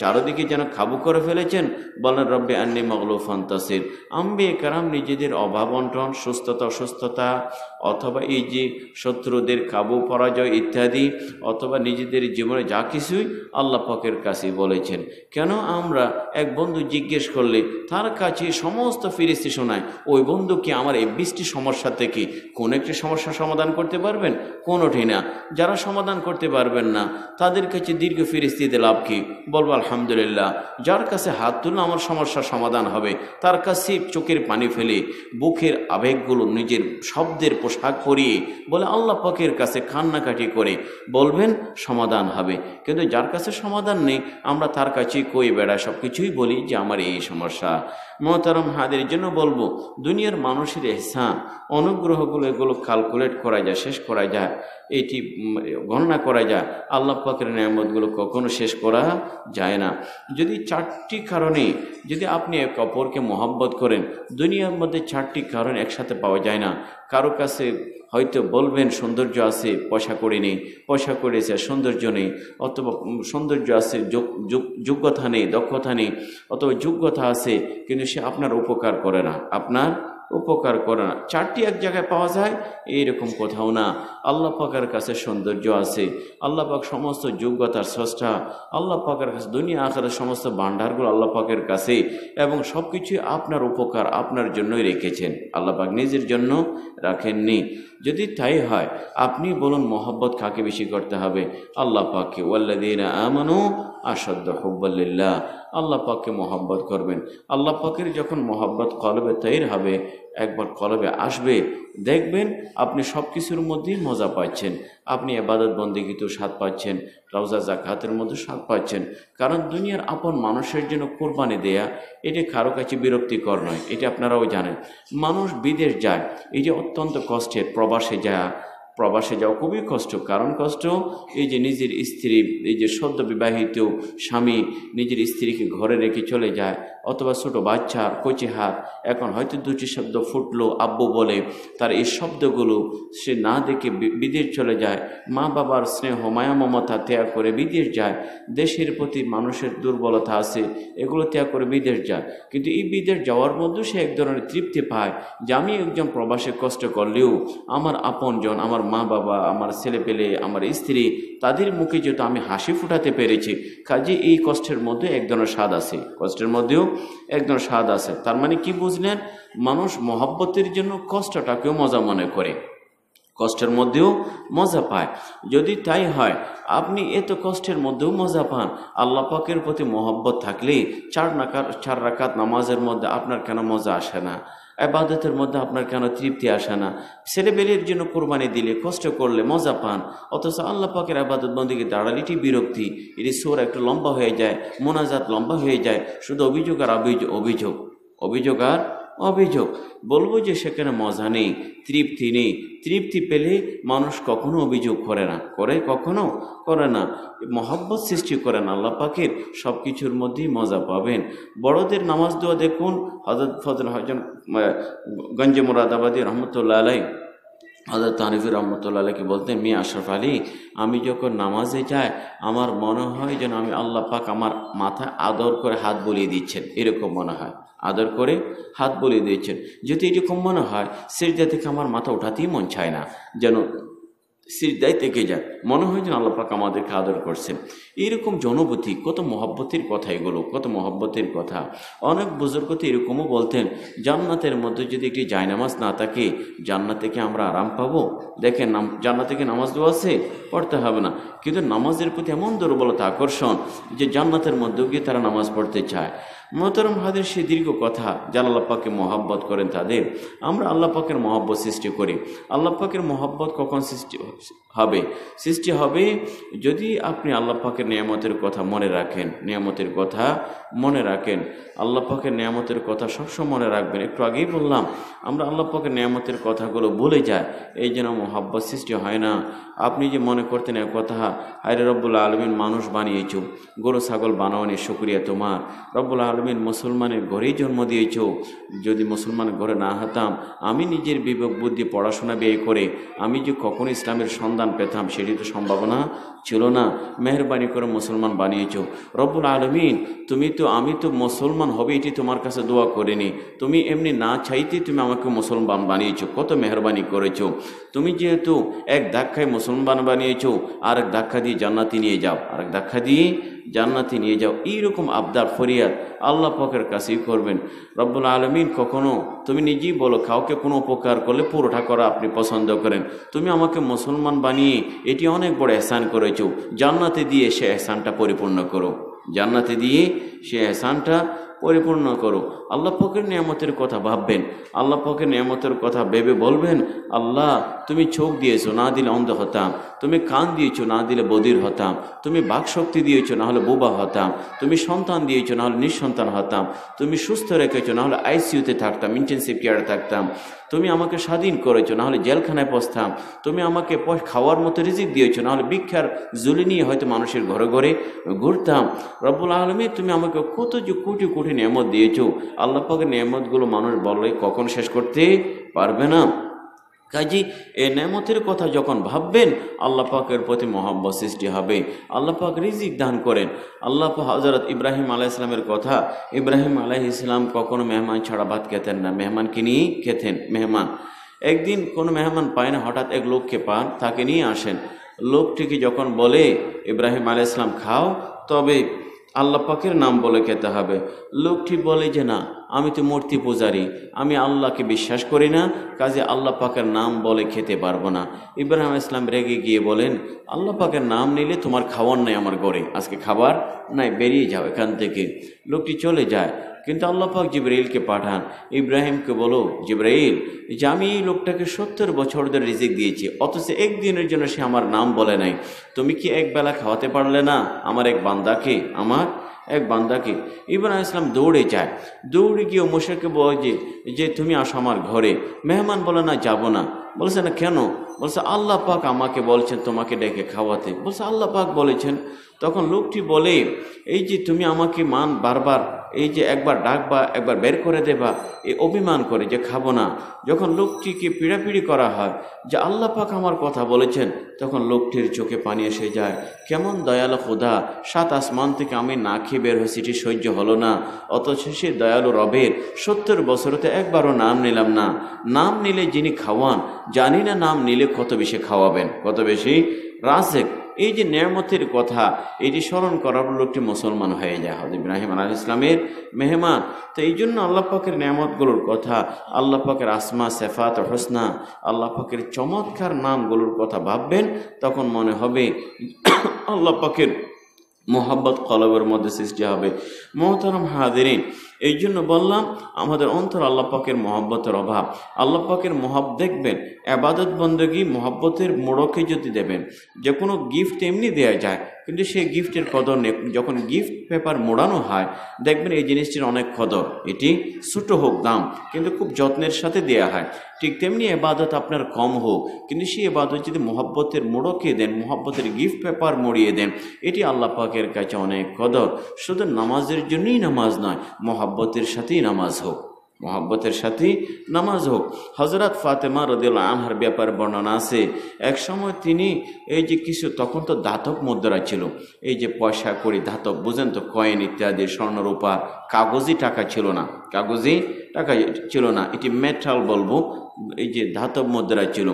চারদিকে যেন কাবু করে ফেলেছেন, বলেন রব্বি আন্নী মাগলুব ফান্তাসির। আম্বিয়া কেরাম নিজেদের অভাব অনটন, সুস্থতা অসুস্থতা, অথবা এই যে শত্রুদের কাবু পরাজয় ইত্যাদি, অথবা নিজেদের জীবনে যা কিছুই আল্লাহ পাকের কাছে বলেছেন। কেন আমরা এক বন্ধু জিজ্ঞেস করলে তার কাছে সমস্ত ফিরিস্তি শোনায়, ওই বন্ধু কি আমার এই 20টি সমস্যা থেকে কোন একটি সমস্যা সমাধান করতে পারবেন? কোনোটি না। যারা সমাধান করতে পারবেন না তাদের কাছে দীর্ঘ ফিরিস্তিতে লাভ কি? বলবো আলহামদুলিল্লাহ। যার কাছে হাত তুললে আমার সমস্যার সমাধান হবে, তার কাছে চোখের পানি ফেলে বুকের আবেগগুলো নিজের শব্দের পোশাক পরিয়ে বলে আল্লাহ পাকের কাছে কান্নাকাটি করে বলবেন, সমাধান হবে। কিন্তু যার কাছে সমাধান নেই, আমরা তার কাছে কই বেড়া সব কিছুই বলি যে আমার এই সমস্যা। মোহতারম হাদের জন্য বলবো, দুনিয়ার মানুষের এহসান অনুগ্রহগুলো এগুলো ক্যালকুলেট করা যায়, শেষ করা যায়, এটি গণনা করা যায়। আল্লাহ পাকের নিয়ামতগুলো কখনো শেষ করা যায় না। যদি 4টি কারণে যদি আপনি এক অপরকে মহব্বত করেন, দুনিয়ার মধ্যে 4টি কারণ একসাথে পাওয়া যায় না। কারো কাছে হয়তো বলবেন সৌন্দর্য আছে, পয়সা করে নেই, পয়সা করেছে সৌন্দর্য নেই, অথবা সৌন্দর্য আছে যোগ্যতা নেই, দক্ষতা নেই, অথবা যোগ্যতা আছে কিন্তু সে আপনার উপকার করে না, আপনার উপকার করে না। 4টি এক জায়গায় পাওয়া যায় এইরকম কোথাও না। আল্লাহ পাকের কাছে সৌন্দর্য আছে, আল্লাহ পাক সমস্ত যোগ্যতার স্রষ্টা, আল্লাহ পাকের কাছে দুনিয়া আখিরাতের সমস্ত ভান্ডারগুলো আল্লাহ পাকের কাছে, এবং সব কিছুই আপনার উপকার আপনার জন্যই রেখেছেন, আল্লাহ পাক নিজের জন্য রাখেননি। যদি তাই হয়, আপনি বলুন মহব্বত কাকে বেশি করতে হবে? আল্লাহ পাককে। ওয়াল্লাযীনা আমানু আশাদ্দু হুব্বাল লিল্লাহ, আল্লাহ পাককে মহব্বত করবেন। আল্লাহ পাকের যখন মহব্বত কলবে তৈরি হবে, একবার কলবে আসবে, দেখবেন আপনি সব কিছুর মধ্যেই মজা পাচ্ছেন। আপনি ইবাদত বন্দেগীতেও স্বাদ পাচ্ছেন, রওজা যাকাতের মধ্যে স্বাদ পাচ্ছেন। কারণ দুনিয়ার আপন মানুষের জন্য কোরবানি দেয়া এটি কারো কাছে বিরক্তিকর নয়, এটি আপনারাও জানেন। মানুষ বিদেশ যায়, এই যে অত্যন্ত কষ্টের, প্রবাসে যাওয়া খুবই কষ্ট। কারণ কষ্ট, এই যে নিজের স্ত্রী, এই যে সদ্য বিবাহিত স্বামী নিজের স্ত্রীকে ঘরে রেখে চলে যায়, অথবা ছোট বাচ্চা কচি হাত, এখন হয়তো 2টি শব্দ ফুটলো আব্বু বলে, তার এই শব্দগুলো সে না দেখে বিদেশ চলে যায়। মা বাবার স্নেহ মায়া মমতা ত্যাগ করে বিদেশ যায়। দেশের প্রতি মানুষের দুর্বলতা আছে, এগুলো ত্যাগ করে বিদেশ যায়। কিন্তু এই বিদেশ যাওয়ার মধ্যেও সে এক ধরনের তৃপ্তি পায় যে আমি একজন প্রবাসে কষ্ট করলেও আমার আপনজন, আমার মা বাবা, আমার ছেলে পেলে, আমার স্ত্রী, তাদের মুখে যেহেতু আমি হাসি ফুটাতে পেরেছি, কাজে এই কষ্টের মধ্যে এক ধরনের স্বাদ আছে, কষ্টের মধ্যেও এক ধরনের স্বাদ আছে। তার মানে কি বুঝলেন? মানুষ মহব্বতের জন্য কষ্টটাকেও মজা মনে করে, কষ্টের মধ্যেও মজা পায়। যদি তাই হয়, আপনি এত কষ্টের মধ্যেও মজা পান, আল্লাহ পাকের প্রতি মহব্বত থাকলে 4 রাকাত নামাজের মধ্যে আপনার কেন মজা আসে না? ইবাদতের মধ্যে আপনার কেন তৃপ্তি আসে না? ছেলেবেলের জন্য কোরবানি দিলে, কষ্ট করলে মজা পান, অথচ আল্লাহ পাকের ইবাদত বন্দেগী দাঁড়ালে এটি বিরক্তি, এটি সূরা একটু লম্বা হয়ে যায়, মোনাজাত লম্বা হয়ে যায়, শুধু অভিযোগ আর অভিযোগ আর অভিযোগ। বলবো যে সেখানে মজা নেই, তৃপ্তি নেই। তৃপ্তি পেলে মানুষ কখনো অভিযোগ করে না, কখনো করে না, মহব্বত সৃষ্টি করেন আল্লাহ পাকের, সব কিছুর মধ্যেই মজা পাবেন। বড়দের নামাজ দোয়া দেখুন, হযরত ফজল হজরত গঞ্জে মুরাদাবাদী রহমতুল্লাহ আলাই, হযরত তানভীর রহমতুল্লাহ আলাইকে বলতেন, মিয়া আশরাফ আলী, আমি যখন নামাজে যাই আমার মনে হয় যেন আমি আল্লাহ পাক আমার মাথায় আদর করে হাত বুলিয়ে দিচ্ছেন, এরকম মনে হয়, আদর করে হাত বুলিয়ে দিচ্ছেন। যদি এরকম মনে হয়, সিজদা থেকে আমার মাথা ওঠাতেই মন চায় না, যেন সিজদায় থেকে যায়, মনে হয় যেন আল্লাহ পাক আমাদেরকে আদর করছেন। এইরকম জনপতি, কত মহব্বতের কথা এগুলো, কত মহব্বতের কথা। অনেক বুজুর্গ তো এরকমও বলতেন, জান্নাতের মধ্যে যদি একটি জায়নামাজ না থাকে, জান্নাতে কি আমরা আরাম পাবো? দেখেন, জান্নাতে কি নামাজ দোয়া আছে? পড়তে হবে না, কিন্তু নামাজের প্রতি এমন দুর্বলতা, আকর্ষণ যে জান্নাতের মধ্যেও গিয়ে তারা নামাজ পড়তে চায়। মোহতারাম হাদির সেই দীর্ঘ কথা, যারা আল্লাহ পাককে মহব্বত করেন তাদের, আমরা আল্লাহ পাকের মহব্বত সৃষ্টি করি। আল্লাহ পাকের মহব্বত কখন সৃষ্টি হবে যদি আপনি আল্লাহ পাকের নিয়ামতের কথা মনে রাখেন, আল্লাহ পাকের নিয়ামতের কথা সবসময় মনে রাখবেন। একটু আগেই বললাম, আমরা আল্লাহ পাকের নিয়ামতের কথাগুলো ভুলে যাই, এই জন্য মহব্বত সৃষ্টি হয় না। আপনি যে মনে করতেন এক কথা, আরে রব্বুল আলামিন মানুষ বানিয়েছ, গরু ছাগল বানাওনি, শুকরিয়া তোমার। রব্বুল আলামিন মুসলমানের ঘরেই জন্ম দিয়েছ, যদি মুসলমান ঘরে না হতাম, আমি নিজের বিবেক বুদ্ধি পড়াশোনা ব্যয় করে আমি যে কখনো ইসলামের সন্ধান পেতাম সেটি তো সম্ভাবনা ছিল না। মেহরবানি করে মুসলমান বানিয়েছ। রব্বুল আলামিন, আমি তো মুসলমান হবে এটি তোমার কাছে দোয়া করিনি, তুমি এমনি না চাইতে তুমি আমাকে মুসলমান বানিয়েছ, কত মেহরবানি করেছো। তুমি যেহেতু এক ধাক্কায় মুসলমান বানিয়েছো, আর এক ধাক্কা দিয়ে জান্নাতি নিয়ে যাও, এইরকম আবদার ফরিয়াদ আল্লাহ পাকের কাছেই করবেন। রব্বুল আলামিন কখনো, তুমি নিজেই বলো, কাউকে কোনো উপকার করলে পুরোটা করা আপনি পছন্দ করেন। তুমি আমাকে মুসলমান বানিয়ে এটি অনেক বড় এহসান করেছো, জান্নাতে দিয়ে সে এহসানটা পরিপূর্ণ করো, জান্নাতে দিয়ে সে এহসানটা পরিপূর্ণ করো। আল্লাহ পাকের নিয়ামতের কথা ভাববেন, আল্লাহ পাকের নিয়ামতের কথা ভেবে বলবেন, আল্লাহ তুমি চোখ দিয়েছো, না দিলে অন্ধ হতাম, তুমি কান দিয়েছো, না দিলে বধির হতাম, তুমি বাকশক্তি দিয়েছো, না হলে বোবা হতাম, তুমি সন্তান দিয়েছো, না হলে নিঃসন্তান হতাম, তুমি সুস্থ রেখেছো, না হলে আইসিইউতে থাকতাম, ইন্টেন্সিভ কেয়ারে থাকতাম, তুমি আমাকে স্বাধীন করেছো, না হলে জেলখানায় পৌঁছতাম, তুমি আমাকে খাওয়ার মতো রিজিক দিয়েছো, না হলে ভিক্ষার ঝুলি নিয়ে হয়তো মানুষের ঘরে ঘরে ঘুরতাম। রব্বুল আলামিন তুমি আমাকে কত যে কোটি কোটি নিয়ামত দিয়েছো, আল্লাহ পাকের নিয়ামতগুলো মানুষ বললে কখন শেষ করতে পারবে না। কাজী এই নেমতের কথা যখন ভাববেন, আল্লাহ পাকের প্রতি মহব্বত সৃষ্টি হবে। আল্লাহ পাক রিজিক দান করেন। আল্লাহ পাক হযরত ইব্রাহিম আলাইহিস সালামের কথা, ইব্রাহিম আলাইহিস সালাম কখনো মেহমান ছাড়া ভাত খেতেন না, মেহমানকে নিয়েই খেতেন। মেহমান একদিন কোনো মেহমান পায় না, হঠাৎ এক লোককে পান, তাকে নিয়ে আসেন। লোকটিকে যখন বলে ইব্রাহিম আলাইহিস সালাম খাও, তবে আল্লাহ পাকের নাম বলে খেতে হবে। লোকটি বলে যে না, আমি তো মূর্তি পূজারী, আমি আল্লাহকে বিশ্বাস করি না, কাজে আল্লাহ পাকের নাম বলে খেতে পারবো না। ইব্রাহিম ইসলাম রেগে গিয়ে বলেন, আল্লাহ পাকের নাম নিলে তোমার খাবার নাই আমার ঘরে, আজকে খাবার নাই, বেরিয়ে যাও এখান থেকে। লোকটি চলে যায়। কিন্তু আল্লাহ পাক জিবরাইলকে পাঠান, ইব্রাহিমকে বলো, জিবরাইল যে আমি এই লোকটাকে 70 বছর ধরে রিজিক দিয়েছি, অথচ একদিনের জন্য সে আমার নাম বলে নাই, তুমি কি এক বেলা খাওয়াতে পারলে না আমার এক বান্দাকে, আমার এক বান্দাকে? ইব্রাহিম ইসলাম দৌড়ে যায়, দৌড়ে গিয়ে মুশরিককে বলে যে তুমি আসো আমার ঘরে। মেহমান বলে না, যাব না। বলছে না কেন? বলছে আল্লাহ পাক আমাকে বলছেন তোমাকে ডেকে খাওয়াতে। বলছে আল্লাহ পাক বলেছেন? তখন লোকটি বলে, এই যে তুমি আমাকে বারবার এই যে একবার ডাকবা একবার বের করে দেবা, এই অভিমান করে যে খাবো না। যখন লোকটিকে পিড়াপিড়ি করা হয় যে আল্লাহ পাক আমার কথা বলেছেন, তখন লোকটির চোখে পানি এসে যায়। কেমন দয়ালু খোদা, 7 আসমান থেকে আমি না খেয়ে বের হয়েছি, এটি সহ্য হলো না, অথচ সে দয়ালু রবের 70 বছরতে একবারও নাম নিলাম না। নাম নিলে যিনি খাওয়ান, জানি না নাম নিলে কত বেশি খাওয়াবেন, কত বেশি রাজেক। এই যে নেয়ামতের কথা, এটি স্মরণ করার লোকটি মুসলমান হয়ে যায়, হযরত ইব্রাহিম আলাইহিস সালামের মেহমান। তো এই জন্য আল্লাহ পাকের নেয়ামতগুলোর কথা, আল্লাহ পাকের আসমা সিফাত হোসনা, আল্লাহ পাকের চমৎকার নামগুলোর কথা ভাববেন, তখন মনে হবে আল্লাহ পাকের মোহাব্বত কলবের মধ্যে সৃষ্টি হবে। মোহতারাম হাজিরিন, এই জন্য বললাম আমাদের অন্তর আল্লাহ পাকের মহব্বতের অভাব। আল্লাহ পাকের দেখবেন ইবাদত বন্দেগী মহব্বতের মোড়কে যদি দেবেন, যে কোনো গিফট এমনি দেয়া যায়, কিন্তু সেই গিফটের কদর নেই। যখন গিফট পেপার মোড়ানো হয়, দেখবেন এই জিনিসটির অনেক কদর। এটি ছোটো হোক দাম, কিন্তু খুব যত্নের সাথে দেয়া হয়। ঠিক তেমনি ইবাদত আপনার কম হোক, কিন্তু সেই ইবাদত যদি মহব্বতের মোড়কে দেন, মহব্বতের গিফট পেপার মোড়িয়ে দেন, এটি আল্লাহ পাকের কাছে অনেক কদর। শুধু নামাজের জন্যই নামাজ নয়, মহব্বতের সাথেই নামাজ হোক, মহব্বতের সাথেই নামাজ হোক। হযরত ফাতেমা রাদিয়াল্লাহু আনহার ব্যাপারে বর্ণনা আছে, এক সময় তিনি এই যে কিছু, তখন তো ধাতব মুদ্রা ছিল, এই যে পয়সা কড়ি ধাতব, বুঝেন তো, কয়েন ইত্যাদি, স্বর্ণরূপা, কাগজি টাকা ছিল না, কাগজি টাকা ছিল না, এটি মেটাল বলবো, এই যে ধাতব মুদ্রা ছিল,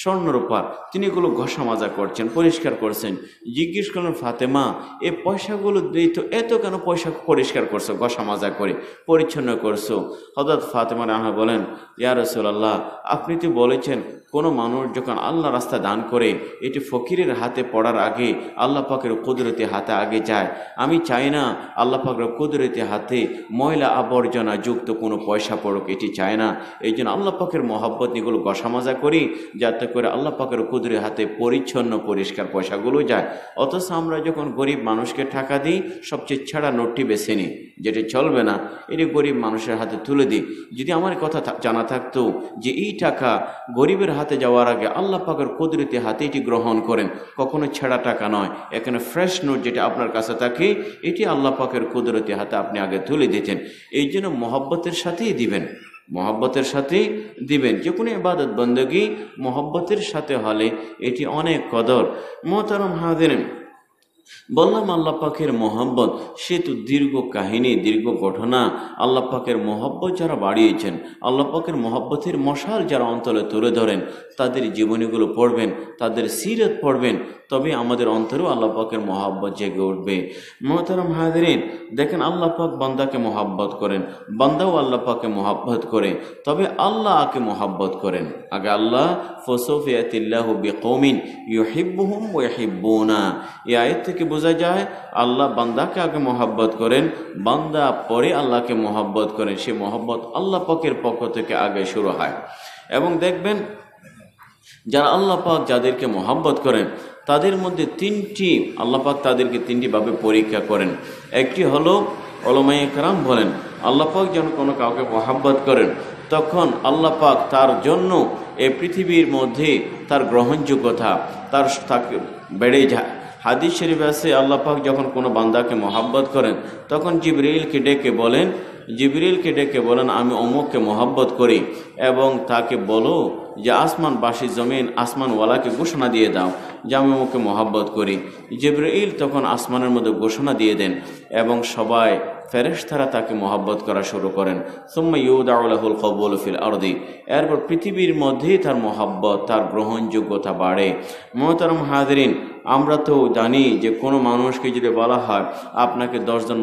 স্বর্ণরূপা। তিনি এগুলো ঘষা মাজা করছেন, পরিষ্কার করছেন। জিজ্ঞেস করলেন, ফাতেমা এই পয়সাগুলো দিই তো, এত কেন পয়সা পরিষ্কার করছো, ঘষা মাজা করে পরিচ্ছন্ন করছো? হযরত ফাতেমা রাহা বলেন, ইয়া রাসূলুল্লাহ, আপনি তো বলেছেন কোনো মানুষ যখন আল্লাহ রাস্তা দান করে, এটি ফকিরের হাতে পড়ার আগে আল্লাহ পাকের কুদরতি হাতে আগে যায়। আমি চাই না আল্লাহ পাকের কুদরতি হাতে ময়লা আবর্জনা যুক্ত কোনো পয়সা পড়ুক, এটি চায় না। এই জন্য আল্লাহ পাকের মহব্বত এগুলো ঘষা মাজা করি, যাতে করে আল্লাহ পাকের কুদরতি হাতে পরিচ্ছন্ন পরিষ্কার পয়সাগুলো যায়। অথচ আমরা যখন গরিব মানুষকে টাকা দিই, সবচেয়ে ছাড়া নোটটি বেছে নিই, যেটি চলবে না, এটি গরিব মানুষের হাতে তুলে দিই। যদি আমার কথা জানা থাকতো যে এই টাকা গরিবের হাতে যাওয়ার আগে আল্লাহ পাকের কুদরতি হাতে এটি গ্রহণ করেন, কখনো ছেঁড়া টাকা নয়, এখানে ফ্রেশ নোট যেটা আপনার কাছে থাকে, এটি আল্লাহ পাকের কুদরতি হাতে আপনি আগে তুলে দিতেন। এই জন্য মহব্বতের সাথেই দিবেন, মহব্বতের সাথেই দিবেন। যে কোনো ইবাদত বন্দেগী মহব্বতের সাথে হলে এটি অনেক কদর। মোহতারাম হাজিরিন, বললাম আল্লাহ পাকের মহব্বত সে তো দীর্ঘ কাহিনী, দীর্ঘ ঘটনা। আল্লাহ পাকের মহব্বত যারা বাড়িয়েছেন, আল্লাহ পাকের মহব্বতের মশাল যারা অন্তরে তুলে ধরেন, তাদের জীবনীগুলো পড়বেন, তাদের সিরত পড়বেন, তবে আমাদের অন্তরেও আল্লাহ পাকের মহব্বত জেগে উঠবে। মোহতারাম হাজিরিন, দেখেন আল্লাহ পাক বান্দাকে মহব্বত করেন, বান্দাও আল্লাহ পাকে মহব্বত করে, তবে আল্লাহকে মহব্বত করেন। আগে আল্লাহ ফসফিয়াতিল্লাহু বিকৌমিন ইউহিব্বুহুম ওয়া ইউহিব্বুনা, এই আয়াত থেকে বোঝা যায় আল্লাহ বান্দাকে আগে মহব্বত করেন, বান্দা পরে আল্লাহকে মহব্বত করেন। সে মহব্বত আল্লাহ পাকের পক্ষ থেকে আগে শুরু হয়। এবং দেখবেন যারা আল্লাহ পাক যাদেরকে মহব্বত করেন তাদের মধ্যে আল্লাহ পাক তাদেরকে তিনটি ভাবে পরীক্ষা করেন। একটি হলো উলামায়ে কেরাম বলেন আল্লাহ পাক যখন কোনো কাউকে মহব্বত করেন তখন আল্লাহ পাক তার জন্য এই পৃথিবীর মধ্যে তার গ্রহণযোগ্যতা তাকে বেড়ে যায়। হাদিস শরীফে আছে আল্লাহ পাক যখন কোনো বান্দাকে মহব্বত করেন তখন জিবরিলকে ডেকে বলেন আমি অমুককে মহব্বত করি, এবং তাকে বলো যে আসমানবাসী জমিন আসমানওয়ালাকে ঘোষণা দিয়ে দাও যে আমি অমুককে মহব্বত করি। জিবরিল তখন আসমানের মধ্যে ঘোষণা দিয়ে দেন এবং সবাই ফেরেশতারা তাকে মহব্বত করা শুরু করেন। সুম্মা ইউদাউ লাহুল কবুল ফিল আরদি, এরপর পৃথিবীর মধ্যেই তার মহব্বত তার গ্রহণযোগ্যতা বাড়ে। মুহতারাম হাজিরিন, আমরা তো জানি যে কোনো মানুষকে যদি বলা হয় আপনাকে 10 জন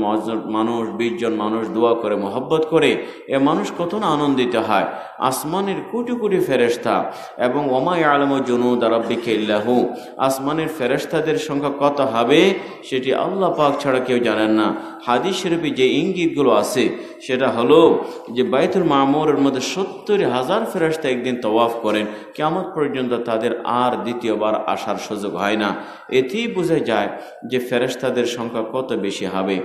মানুষ 20 জন মানুষ দোয়া করে মহব্বত করে, এ মানুষ কত না আনন্দিত হয়। আসমানের কোটি কোটি ফেরেশতা এবং ওমা ইয়ালামু জুনুদা রাব্বিকা ইল্লাহু, আসমানের ফেরেশতাদের সংখ্যা কত হবে সেটি আল্লাহ পাক ছাড়া কেউ জানেন না। হাদিস শরীফে যে ইঙ্গিতগুলো আছে সেটা হলো যে বাইতুল মামুরের মধ্যে 70,000 ফেরেশতা একদিন তওয়াফ করেন, কিয়ামত পর্যন্ত তাদের আর দ্বিতীয়বার আসার সুযোগ হয় না। এতেই বোঝা যায় যে ফেরেশতাদের সংখ্যা কত বেশি হবে।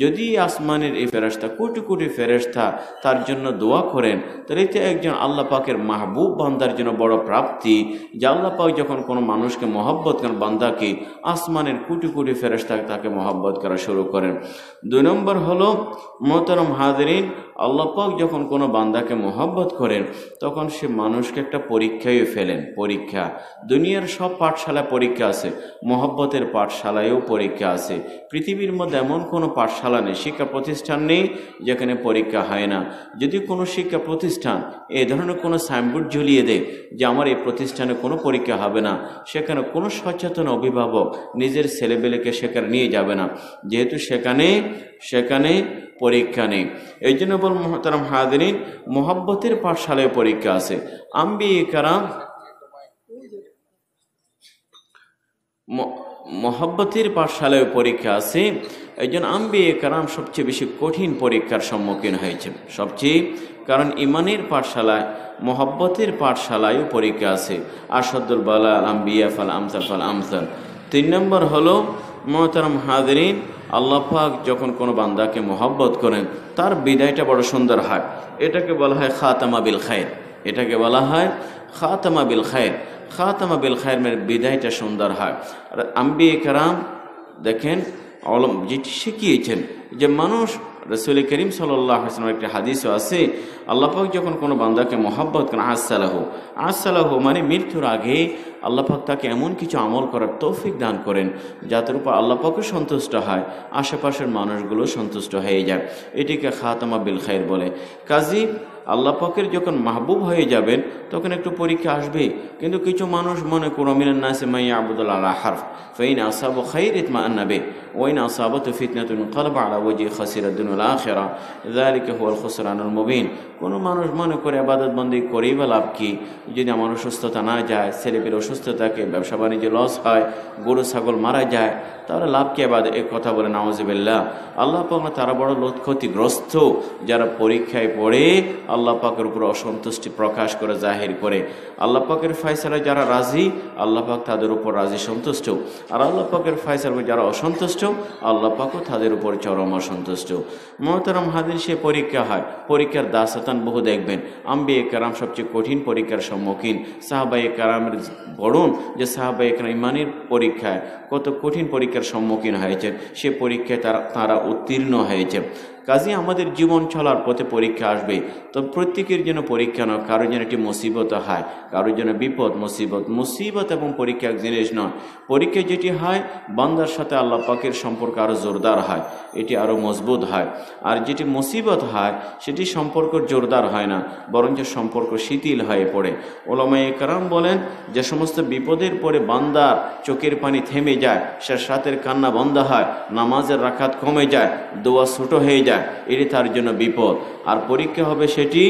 যদি আসমানের এই ফেরেশতা কোটি কোটি ফেরেশতা তার জন্য দোয়া করেন, তাহলে এতে একজন আল্লাহ পাকের মাহবুব বান্দার জন্য বড় প্রাপ্তি যে আল্লাহ পাক যখন কোনো মানুষকে মহব্বত করেন বান্দাকে, আসমানের কোটি কোটি ফেরেশতা তাকে মহব্বত করা শুরু করেন। 2 নম্বর হলো মুহতারাম হাজিরিন, আল্লাহ পাক যখন কোনো বান্দাকে মহব্বত করেন তখন সে মানুষকে একটা পরীক্ষায় ফেলেন। পরীক্ষা, দুনিয়ার সব পাঠশালায় পরীক্ষা আছে, মহব্বতের পাঠশালায়ও পরীক্ষা আছে। পৃথিবীর মধ্যে এমন কোনো পাঠশালা নেই, শিক্ষা প্রতিষ্ঠান নেই যেখানে পরীক্ষা হয় না। যদি কোনো শিক্ষা প্রতিষ্ঠান এই ধরনের কোনো সাইনবোর্ড ঝুলিয়ে দেয় যে আমার এই প্রতিষ্ঠানে কোনো পরীক্ষা হবে না, সেখানে কোনো সচেতন অভিভাবক নিজের ছেলেবেলেকে সেখানে নিয়ে যাবে না, যেহেতু সেখানে পরীক্ষা নেই। এই জন্য বল মুহতারাম হাজিরিন, মোহাব্বতের পাঠশালায় পরীক্ষা আছে। আম্বিয়ে কেরাম মোহাব্বতের পাঠশালায় পরীক্ষা আছে। এই জন্য আম্বিয়ে কেরাম সবচেয়ে বেশি কঠিন পরীক্ষার সম্মুখীন হয়েছে কারণ ইমানের পাঠশালায় মোহাব্বতের পাঠশালায়ও পরীক্ষা আছে। আসাদুল বালা আল আম্বিয়া ফাল আমসাল। 3 নম্বর হলো মুহতারাম হাজিরিন, আল্লাহ পাক যখন কোনো বান্দাকে মহব্বত করেন তার বিদায়টা বড় সুন্দর হয়। এটাকে বলা হয় খাতামা বিল খায়র। খাতামা বিল খায়র মানে বিদায়টা সুন্দর হয়। আর আম্বিয়ে কেরাম দেখেন যেটি শিখিয়েছেন যে মানুষ, রাসূল করিম সাল্লাল্লাহু আলাইহি ওয়াসাল্লামের একটা হাদিসও আছে, আল্লাহ পাক যখন কোনো বান্দাকে মহব্বত করেন আসসালাহু মানে মৃত্যুর আগে আল্লাহ পাক তাকে এমন কিছু আমল করার তৌফিক দান করেন যাতে উপর আল্লাহ পাকও সন্তুষ্ট হয়, আশেপাশের মানুষগুলো সন্তুষ্ট হয়ে যায়। এটিকে খাতামা বিল খায়র বলে। কাজী আল্লাহ পাকের যখন মাহবুব হয়ে যাবেন তখন একটু পরীক্ষা আসবে, কিন্তু কিছু মানুষ মনে করো মিনান নাসি মান ইয়াবুদুল আলা হারফ ফাইন আসাবু খায়র ইতমাআন্না বিহি ওয়া ইন আসাবাতু ফিতনাতুন ইনকালাবা আলা ওয়াজহি খাসিরা দুনিয়া ওয়াল আখিরা যালিকা হুয়াল খুসরানুল মুবিন। কোনো মানুষ মনে করে ইবাদত বন্দেগি করেই বা লাভ কি, যদি আমার অসুস্থতা না যায়, ছেলেপেলে অসুস্থ থাকে, ব্যবসা বাণিজ্যে লস হয়, গরু ছাগল মারা যায়, তাহলে লাভ কি ইবাদত? এক কথা বলে নাউযুবিল্লাহ। আল্লাহ পাক তারা বড় ক্ষতিগ্রস্ত যারা পরীক্ষায় পড়ে আল্লাহ পাকের উপর অসন্তুষ্টি প্রকাশ করে জাহির করে। আল্লাহ পাকের ফয়সালায় যারা রাজি, আল্লাহ পাক তাদের উপর রাজি সন্তুষ্ট, আর আল্লাহ পাকের ফয়সালায় যারা অসন্তুষ্ট, আল্লাহ পাকও তাদের উপর চরম অসন্তুষ্ট। মুহতারাম হাজির, সে পরীক্ষা হয়, পরীক্ষার দাসতান বহু দেখবেন। আম্বিয়ে কেরাম সবচেয়ে কঠিন পরীক্ষার সম্মুখীন। সাহাবায়ে কেরামের বলুন যে সাহাবায়ে কেরাম ইমানের পরীক্ষায় কত কঠিন পরীক্ষার সম্মুখীন হয়েছে, সে পরীক্ষায় তারা উত্তীর্ণ হয়েছে। কাজে আমাদের জীবন চলার পথে পরীক্ষা আসবে। তো প্রত্যেকের জন্য পরীক্ষা নয়, কারোর জন্য একটি মুসিবত হয়, কারোর জন্য বিপদ মুসিবত এবং পরীক্ষা এক জিনিস নয়। পরীক্ষা যেটি হয় বান্দার সাথে আল্লাহ পাকের সম্পর্ক আরও জোরদার হয়, এটি আরও মজবুত হয়। আর যেটি মুসিবত হয় সেটি সম্পর্ক জোরদার হয় না, বরঞ্চ সম্পর্ক শিথিল হয়ে পড়ে। ওলামায়ে কেরাম বলেন যে সমস্ত বিপদের পরে বান্দার চোখের পানি থেমে যায়, সে রাতের কান্না বন্ধ হয়, নামাজের রাকাত কমে যায়, দোয়া ছোট হয়ে যায়, এটি তার জন্য বিপদ। আর পরীক্ষা হবে সেটি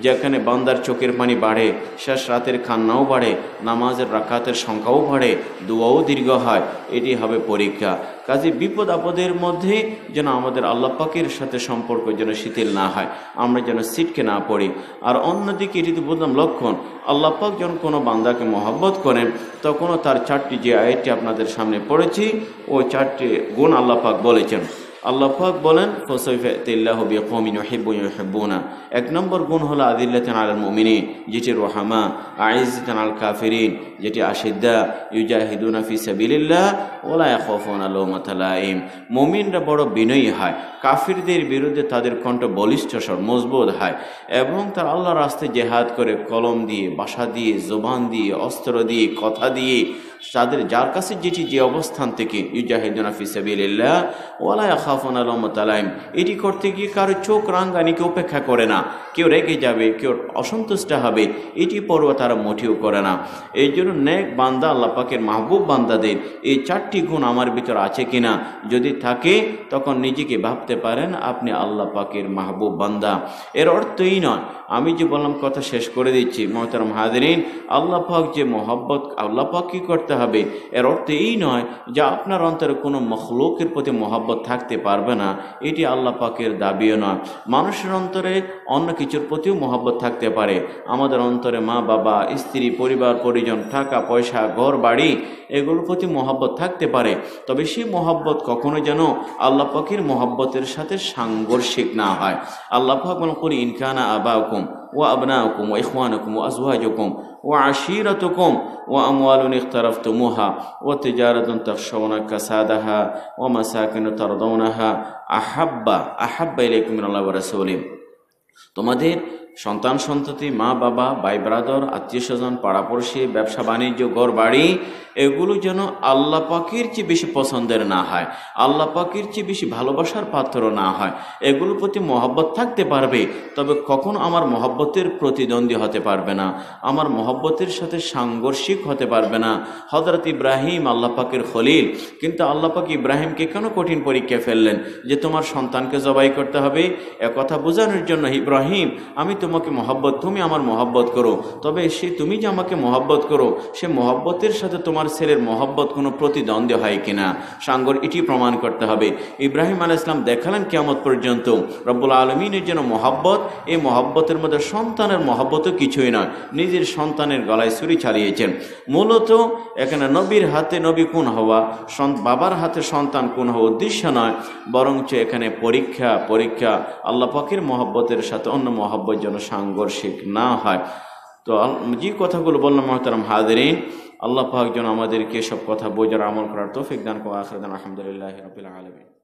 যেখানে বান্দার চোখের পানি বাড়ে, শেষ রাতের কান্নাও বাড়ে, নামাজের রাকাতের সংখ্যাও বাড়ে, দোয়াও দীর্ঘ হয়, এটি হবে পরীক্ষা। কাজে বিপদ আপদের মধ্যে যেন আমাদের আল্লাহ পাকের সাথে সম্পর্ক যেন শিথিল না হয়, আমরা যেন ছিটকে না পড়ি। আর অন্যদিকে এটি তো বললাম লক্ষণ, আল্লাহ পাক যখন কোনো বান্দাকে মহব্বত করেন তখনও তার 4টি যে আয়াতটি আপনাদের সামনে পড়েছি ওই 4টি গুণ আল্লাহ পাক বলেছেন। আল্লাহ পাক বলেন ফাসাইফাতিল্লাহু বিকওমিন ইউহিব্বুনা ইউহিব্বুনা। 1 নম্বর গুণ হলো আদিল্লাতান আলাল মুমিনিন, যেটি রহমা, আইজ্জাতান আল কাফিরিন, যেটি আশিদ্দা, ইউজাহিদুনা ফি সাবিলিল্লাহ ওয়ালা ইয়াখাফুনা লাওমাতা লাইম। মুমিনরা বড় বিনয়ী হয়, কাফিরদের বিরুদ্ধে তাদের কণ্ঠ বলিষ্ঠ মজবুত হয়, এবং তারা আল্লাহর রাস্তায় জিহাদ করে কলম দিয়ে, ভাষা দিয়ে, জবান দিয়ে, অস্ত্র দিয়ে, কথা দিয়ে, তাদের যার কাছে যেটি যে অবস্থান থেকে ইউজাহিদুনা ফি সাবিলিল্লাহ ওয়ালা ইয়াখাফুনা লাওমাতা লাইম, এটি করতে গিয়ে কারো চোখ রাঙ্গানিকে উপেক্ষা করে না, কেউ রেগে যাবে, কেউ অসন্তুষ্ট হবে, এটি পরোয়া তারা মোটেও করে না। এই জন্য নেক বান্দা, আল্লাহ পাকের মাহবুব বান্দাদের এই 4টি গুণ আমার ভিতর আছে কিনা, যদি থাকে তখন নিজেকে ভাবতে পারেন আপনি আল্লাহ পাকের মাহবুব বান্দা। এর অর্থ এই নয়, আমি যে বললাম কথা শেষ করে দিচ্ছি মুহতারাম হাজিরিন, আল্লাহ পাক যে মহব্বত আল্লাহ পাক কি করতে হবে, এর অর্থ এই নয় যে আপনার অন্তরে কোনো মখলুকের প্রতি মহব্বত থাকতে পারবে না, এটি আল্লাহ পাকের দাবিও নয়। মানুষের অন্তরে অন্য কিছুর প্রতিও মহব্বত থাকতে পারে। আমাদের অন্তরে মা বাবা, স্ত্রী, পরিবার পরিজন, টাকা পয়সা, ঘর বাড়ি, এগুলোর প্রতি মহব্বত থাকতে পারে, তবে সেই মহব্বত কখনো যেন আল্লাহ পাকের মহব্বতের সাথে সাংঘর্ষিক না হয়। আল্লাহ পাক বলেন কুল ইন কানা আবাউকুম ওয়া আবনাউকুম ওয়া ইখওয়ানুকুম ওয়া আজওয়াজুকুম ওয়া আশীরাতুকুম ওয়া আমওয়ালুন ইখতারাফতুমুহা ওয়া তিজারাতুন তাখশাউনা কাসাদাহা ওয়া মাসাকিনু তারদাউনাহা আহাব্বা ইলাইকুম মিনাল্লাহি ওয়া রাসূলিহি। তোমাদের সন্তান সন্ততি, মা বাবা, ভাই ব্রাদার, আত্মীয় স্বজন, পাড়াপড়শি, ব্যবসা বাণিজ্য, ঘর বাড়ি, এগুলো যেন আল্লাহ পাকের চেয়ে বেশি পছন্দের না হয়, আল্লাহ পাকের চেয়ে বেশি ভালোবাসার পাত্র না হয়। এগুলোর প্রতি মহব্বত থাকতে পারবে, তবে কখনো আমার মহব্বতের প্রতিদ্বন্দ্বী হতে পারবে না, আমার মহব্বতের সাথে সাংঘর্ষিক হতে পারবে না। হযরত ইব্রাহিম আল্লাহ পাকের খলিল, কিন্তু আল্লাহ পাক ইব্রাহিমকে কেন কঠিন পরীক্ষা ফেললেন যে তোমার সন্তানকে জবাই করতে হবে? একথা বোঝানোর জন্য, ইব্রাহিম আমি তোমাকে মহব্বত, তুমি আমার মহব্বত করো, তবে তুমি যে আমাকে মহব্বত করো সে মহব্বতের সাথে তোমার ছেলের মহব্বত কোনো প্রতিদ্বন্দ্বী হয় কিনা, এটি প্রমাণ করতে হবে। ইব্রাহিম আলাইহিস সালাম দেখালেন কিয়ামত পর্যন্ত রব্বুল আলামিনের জন্য মহব্বত, এই মহব্বতের মধ্যে সন্তানের মহব্বতও কিছুই নয়, নিজের সন্তানের গলায় ছুরি চালিয়েছেন। মূলত এখানে নবীর হাতে নবী খুন হওয়া, বাবার হাতে সন্তান খুন হওয়া উদ্দেশ্য নয়, বরঞ্চ এখানে পরীক্ষা আল্লাহ পাকের মহব্বতের সাথে অন্য মহব্বত যেন সাংঘর্ষিক না হয়। তো যে কথাগুলো বললাম মুহতারাম হাজিরিন, আল্লাহ পাক যেন আমাদেরকে সব কথা বোঝার, আমল করার তৌফিক দান করেন। আখিরাত আলহামদুলিল্লাহি রাব্বিল আলামিন।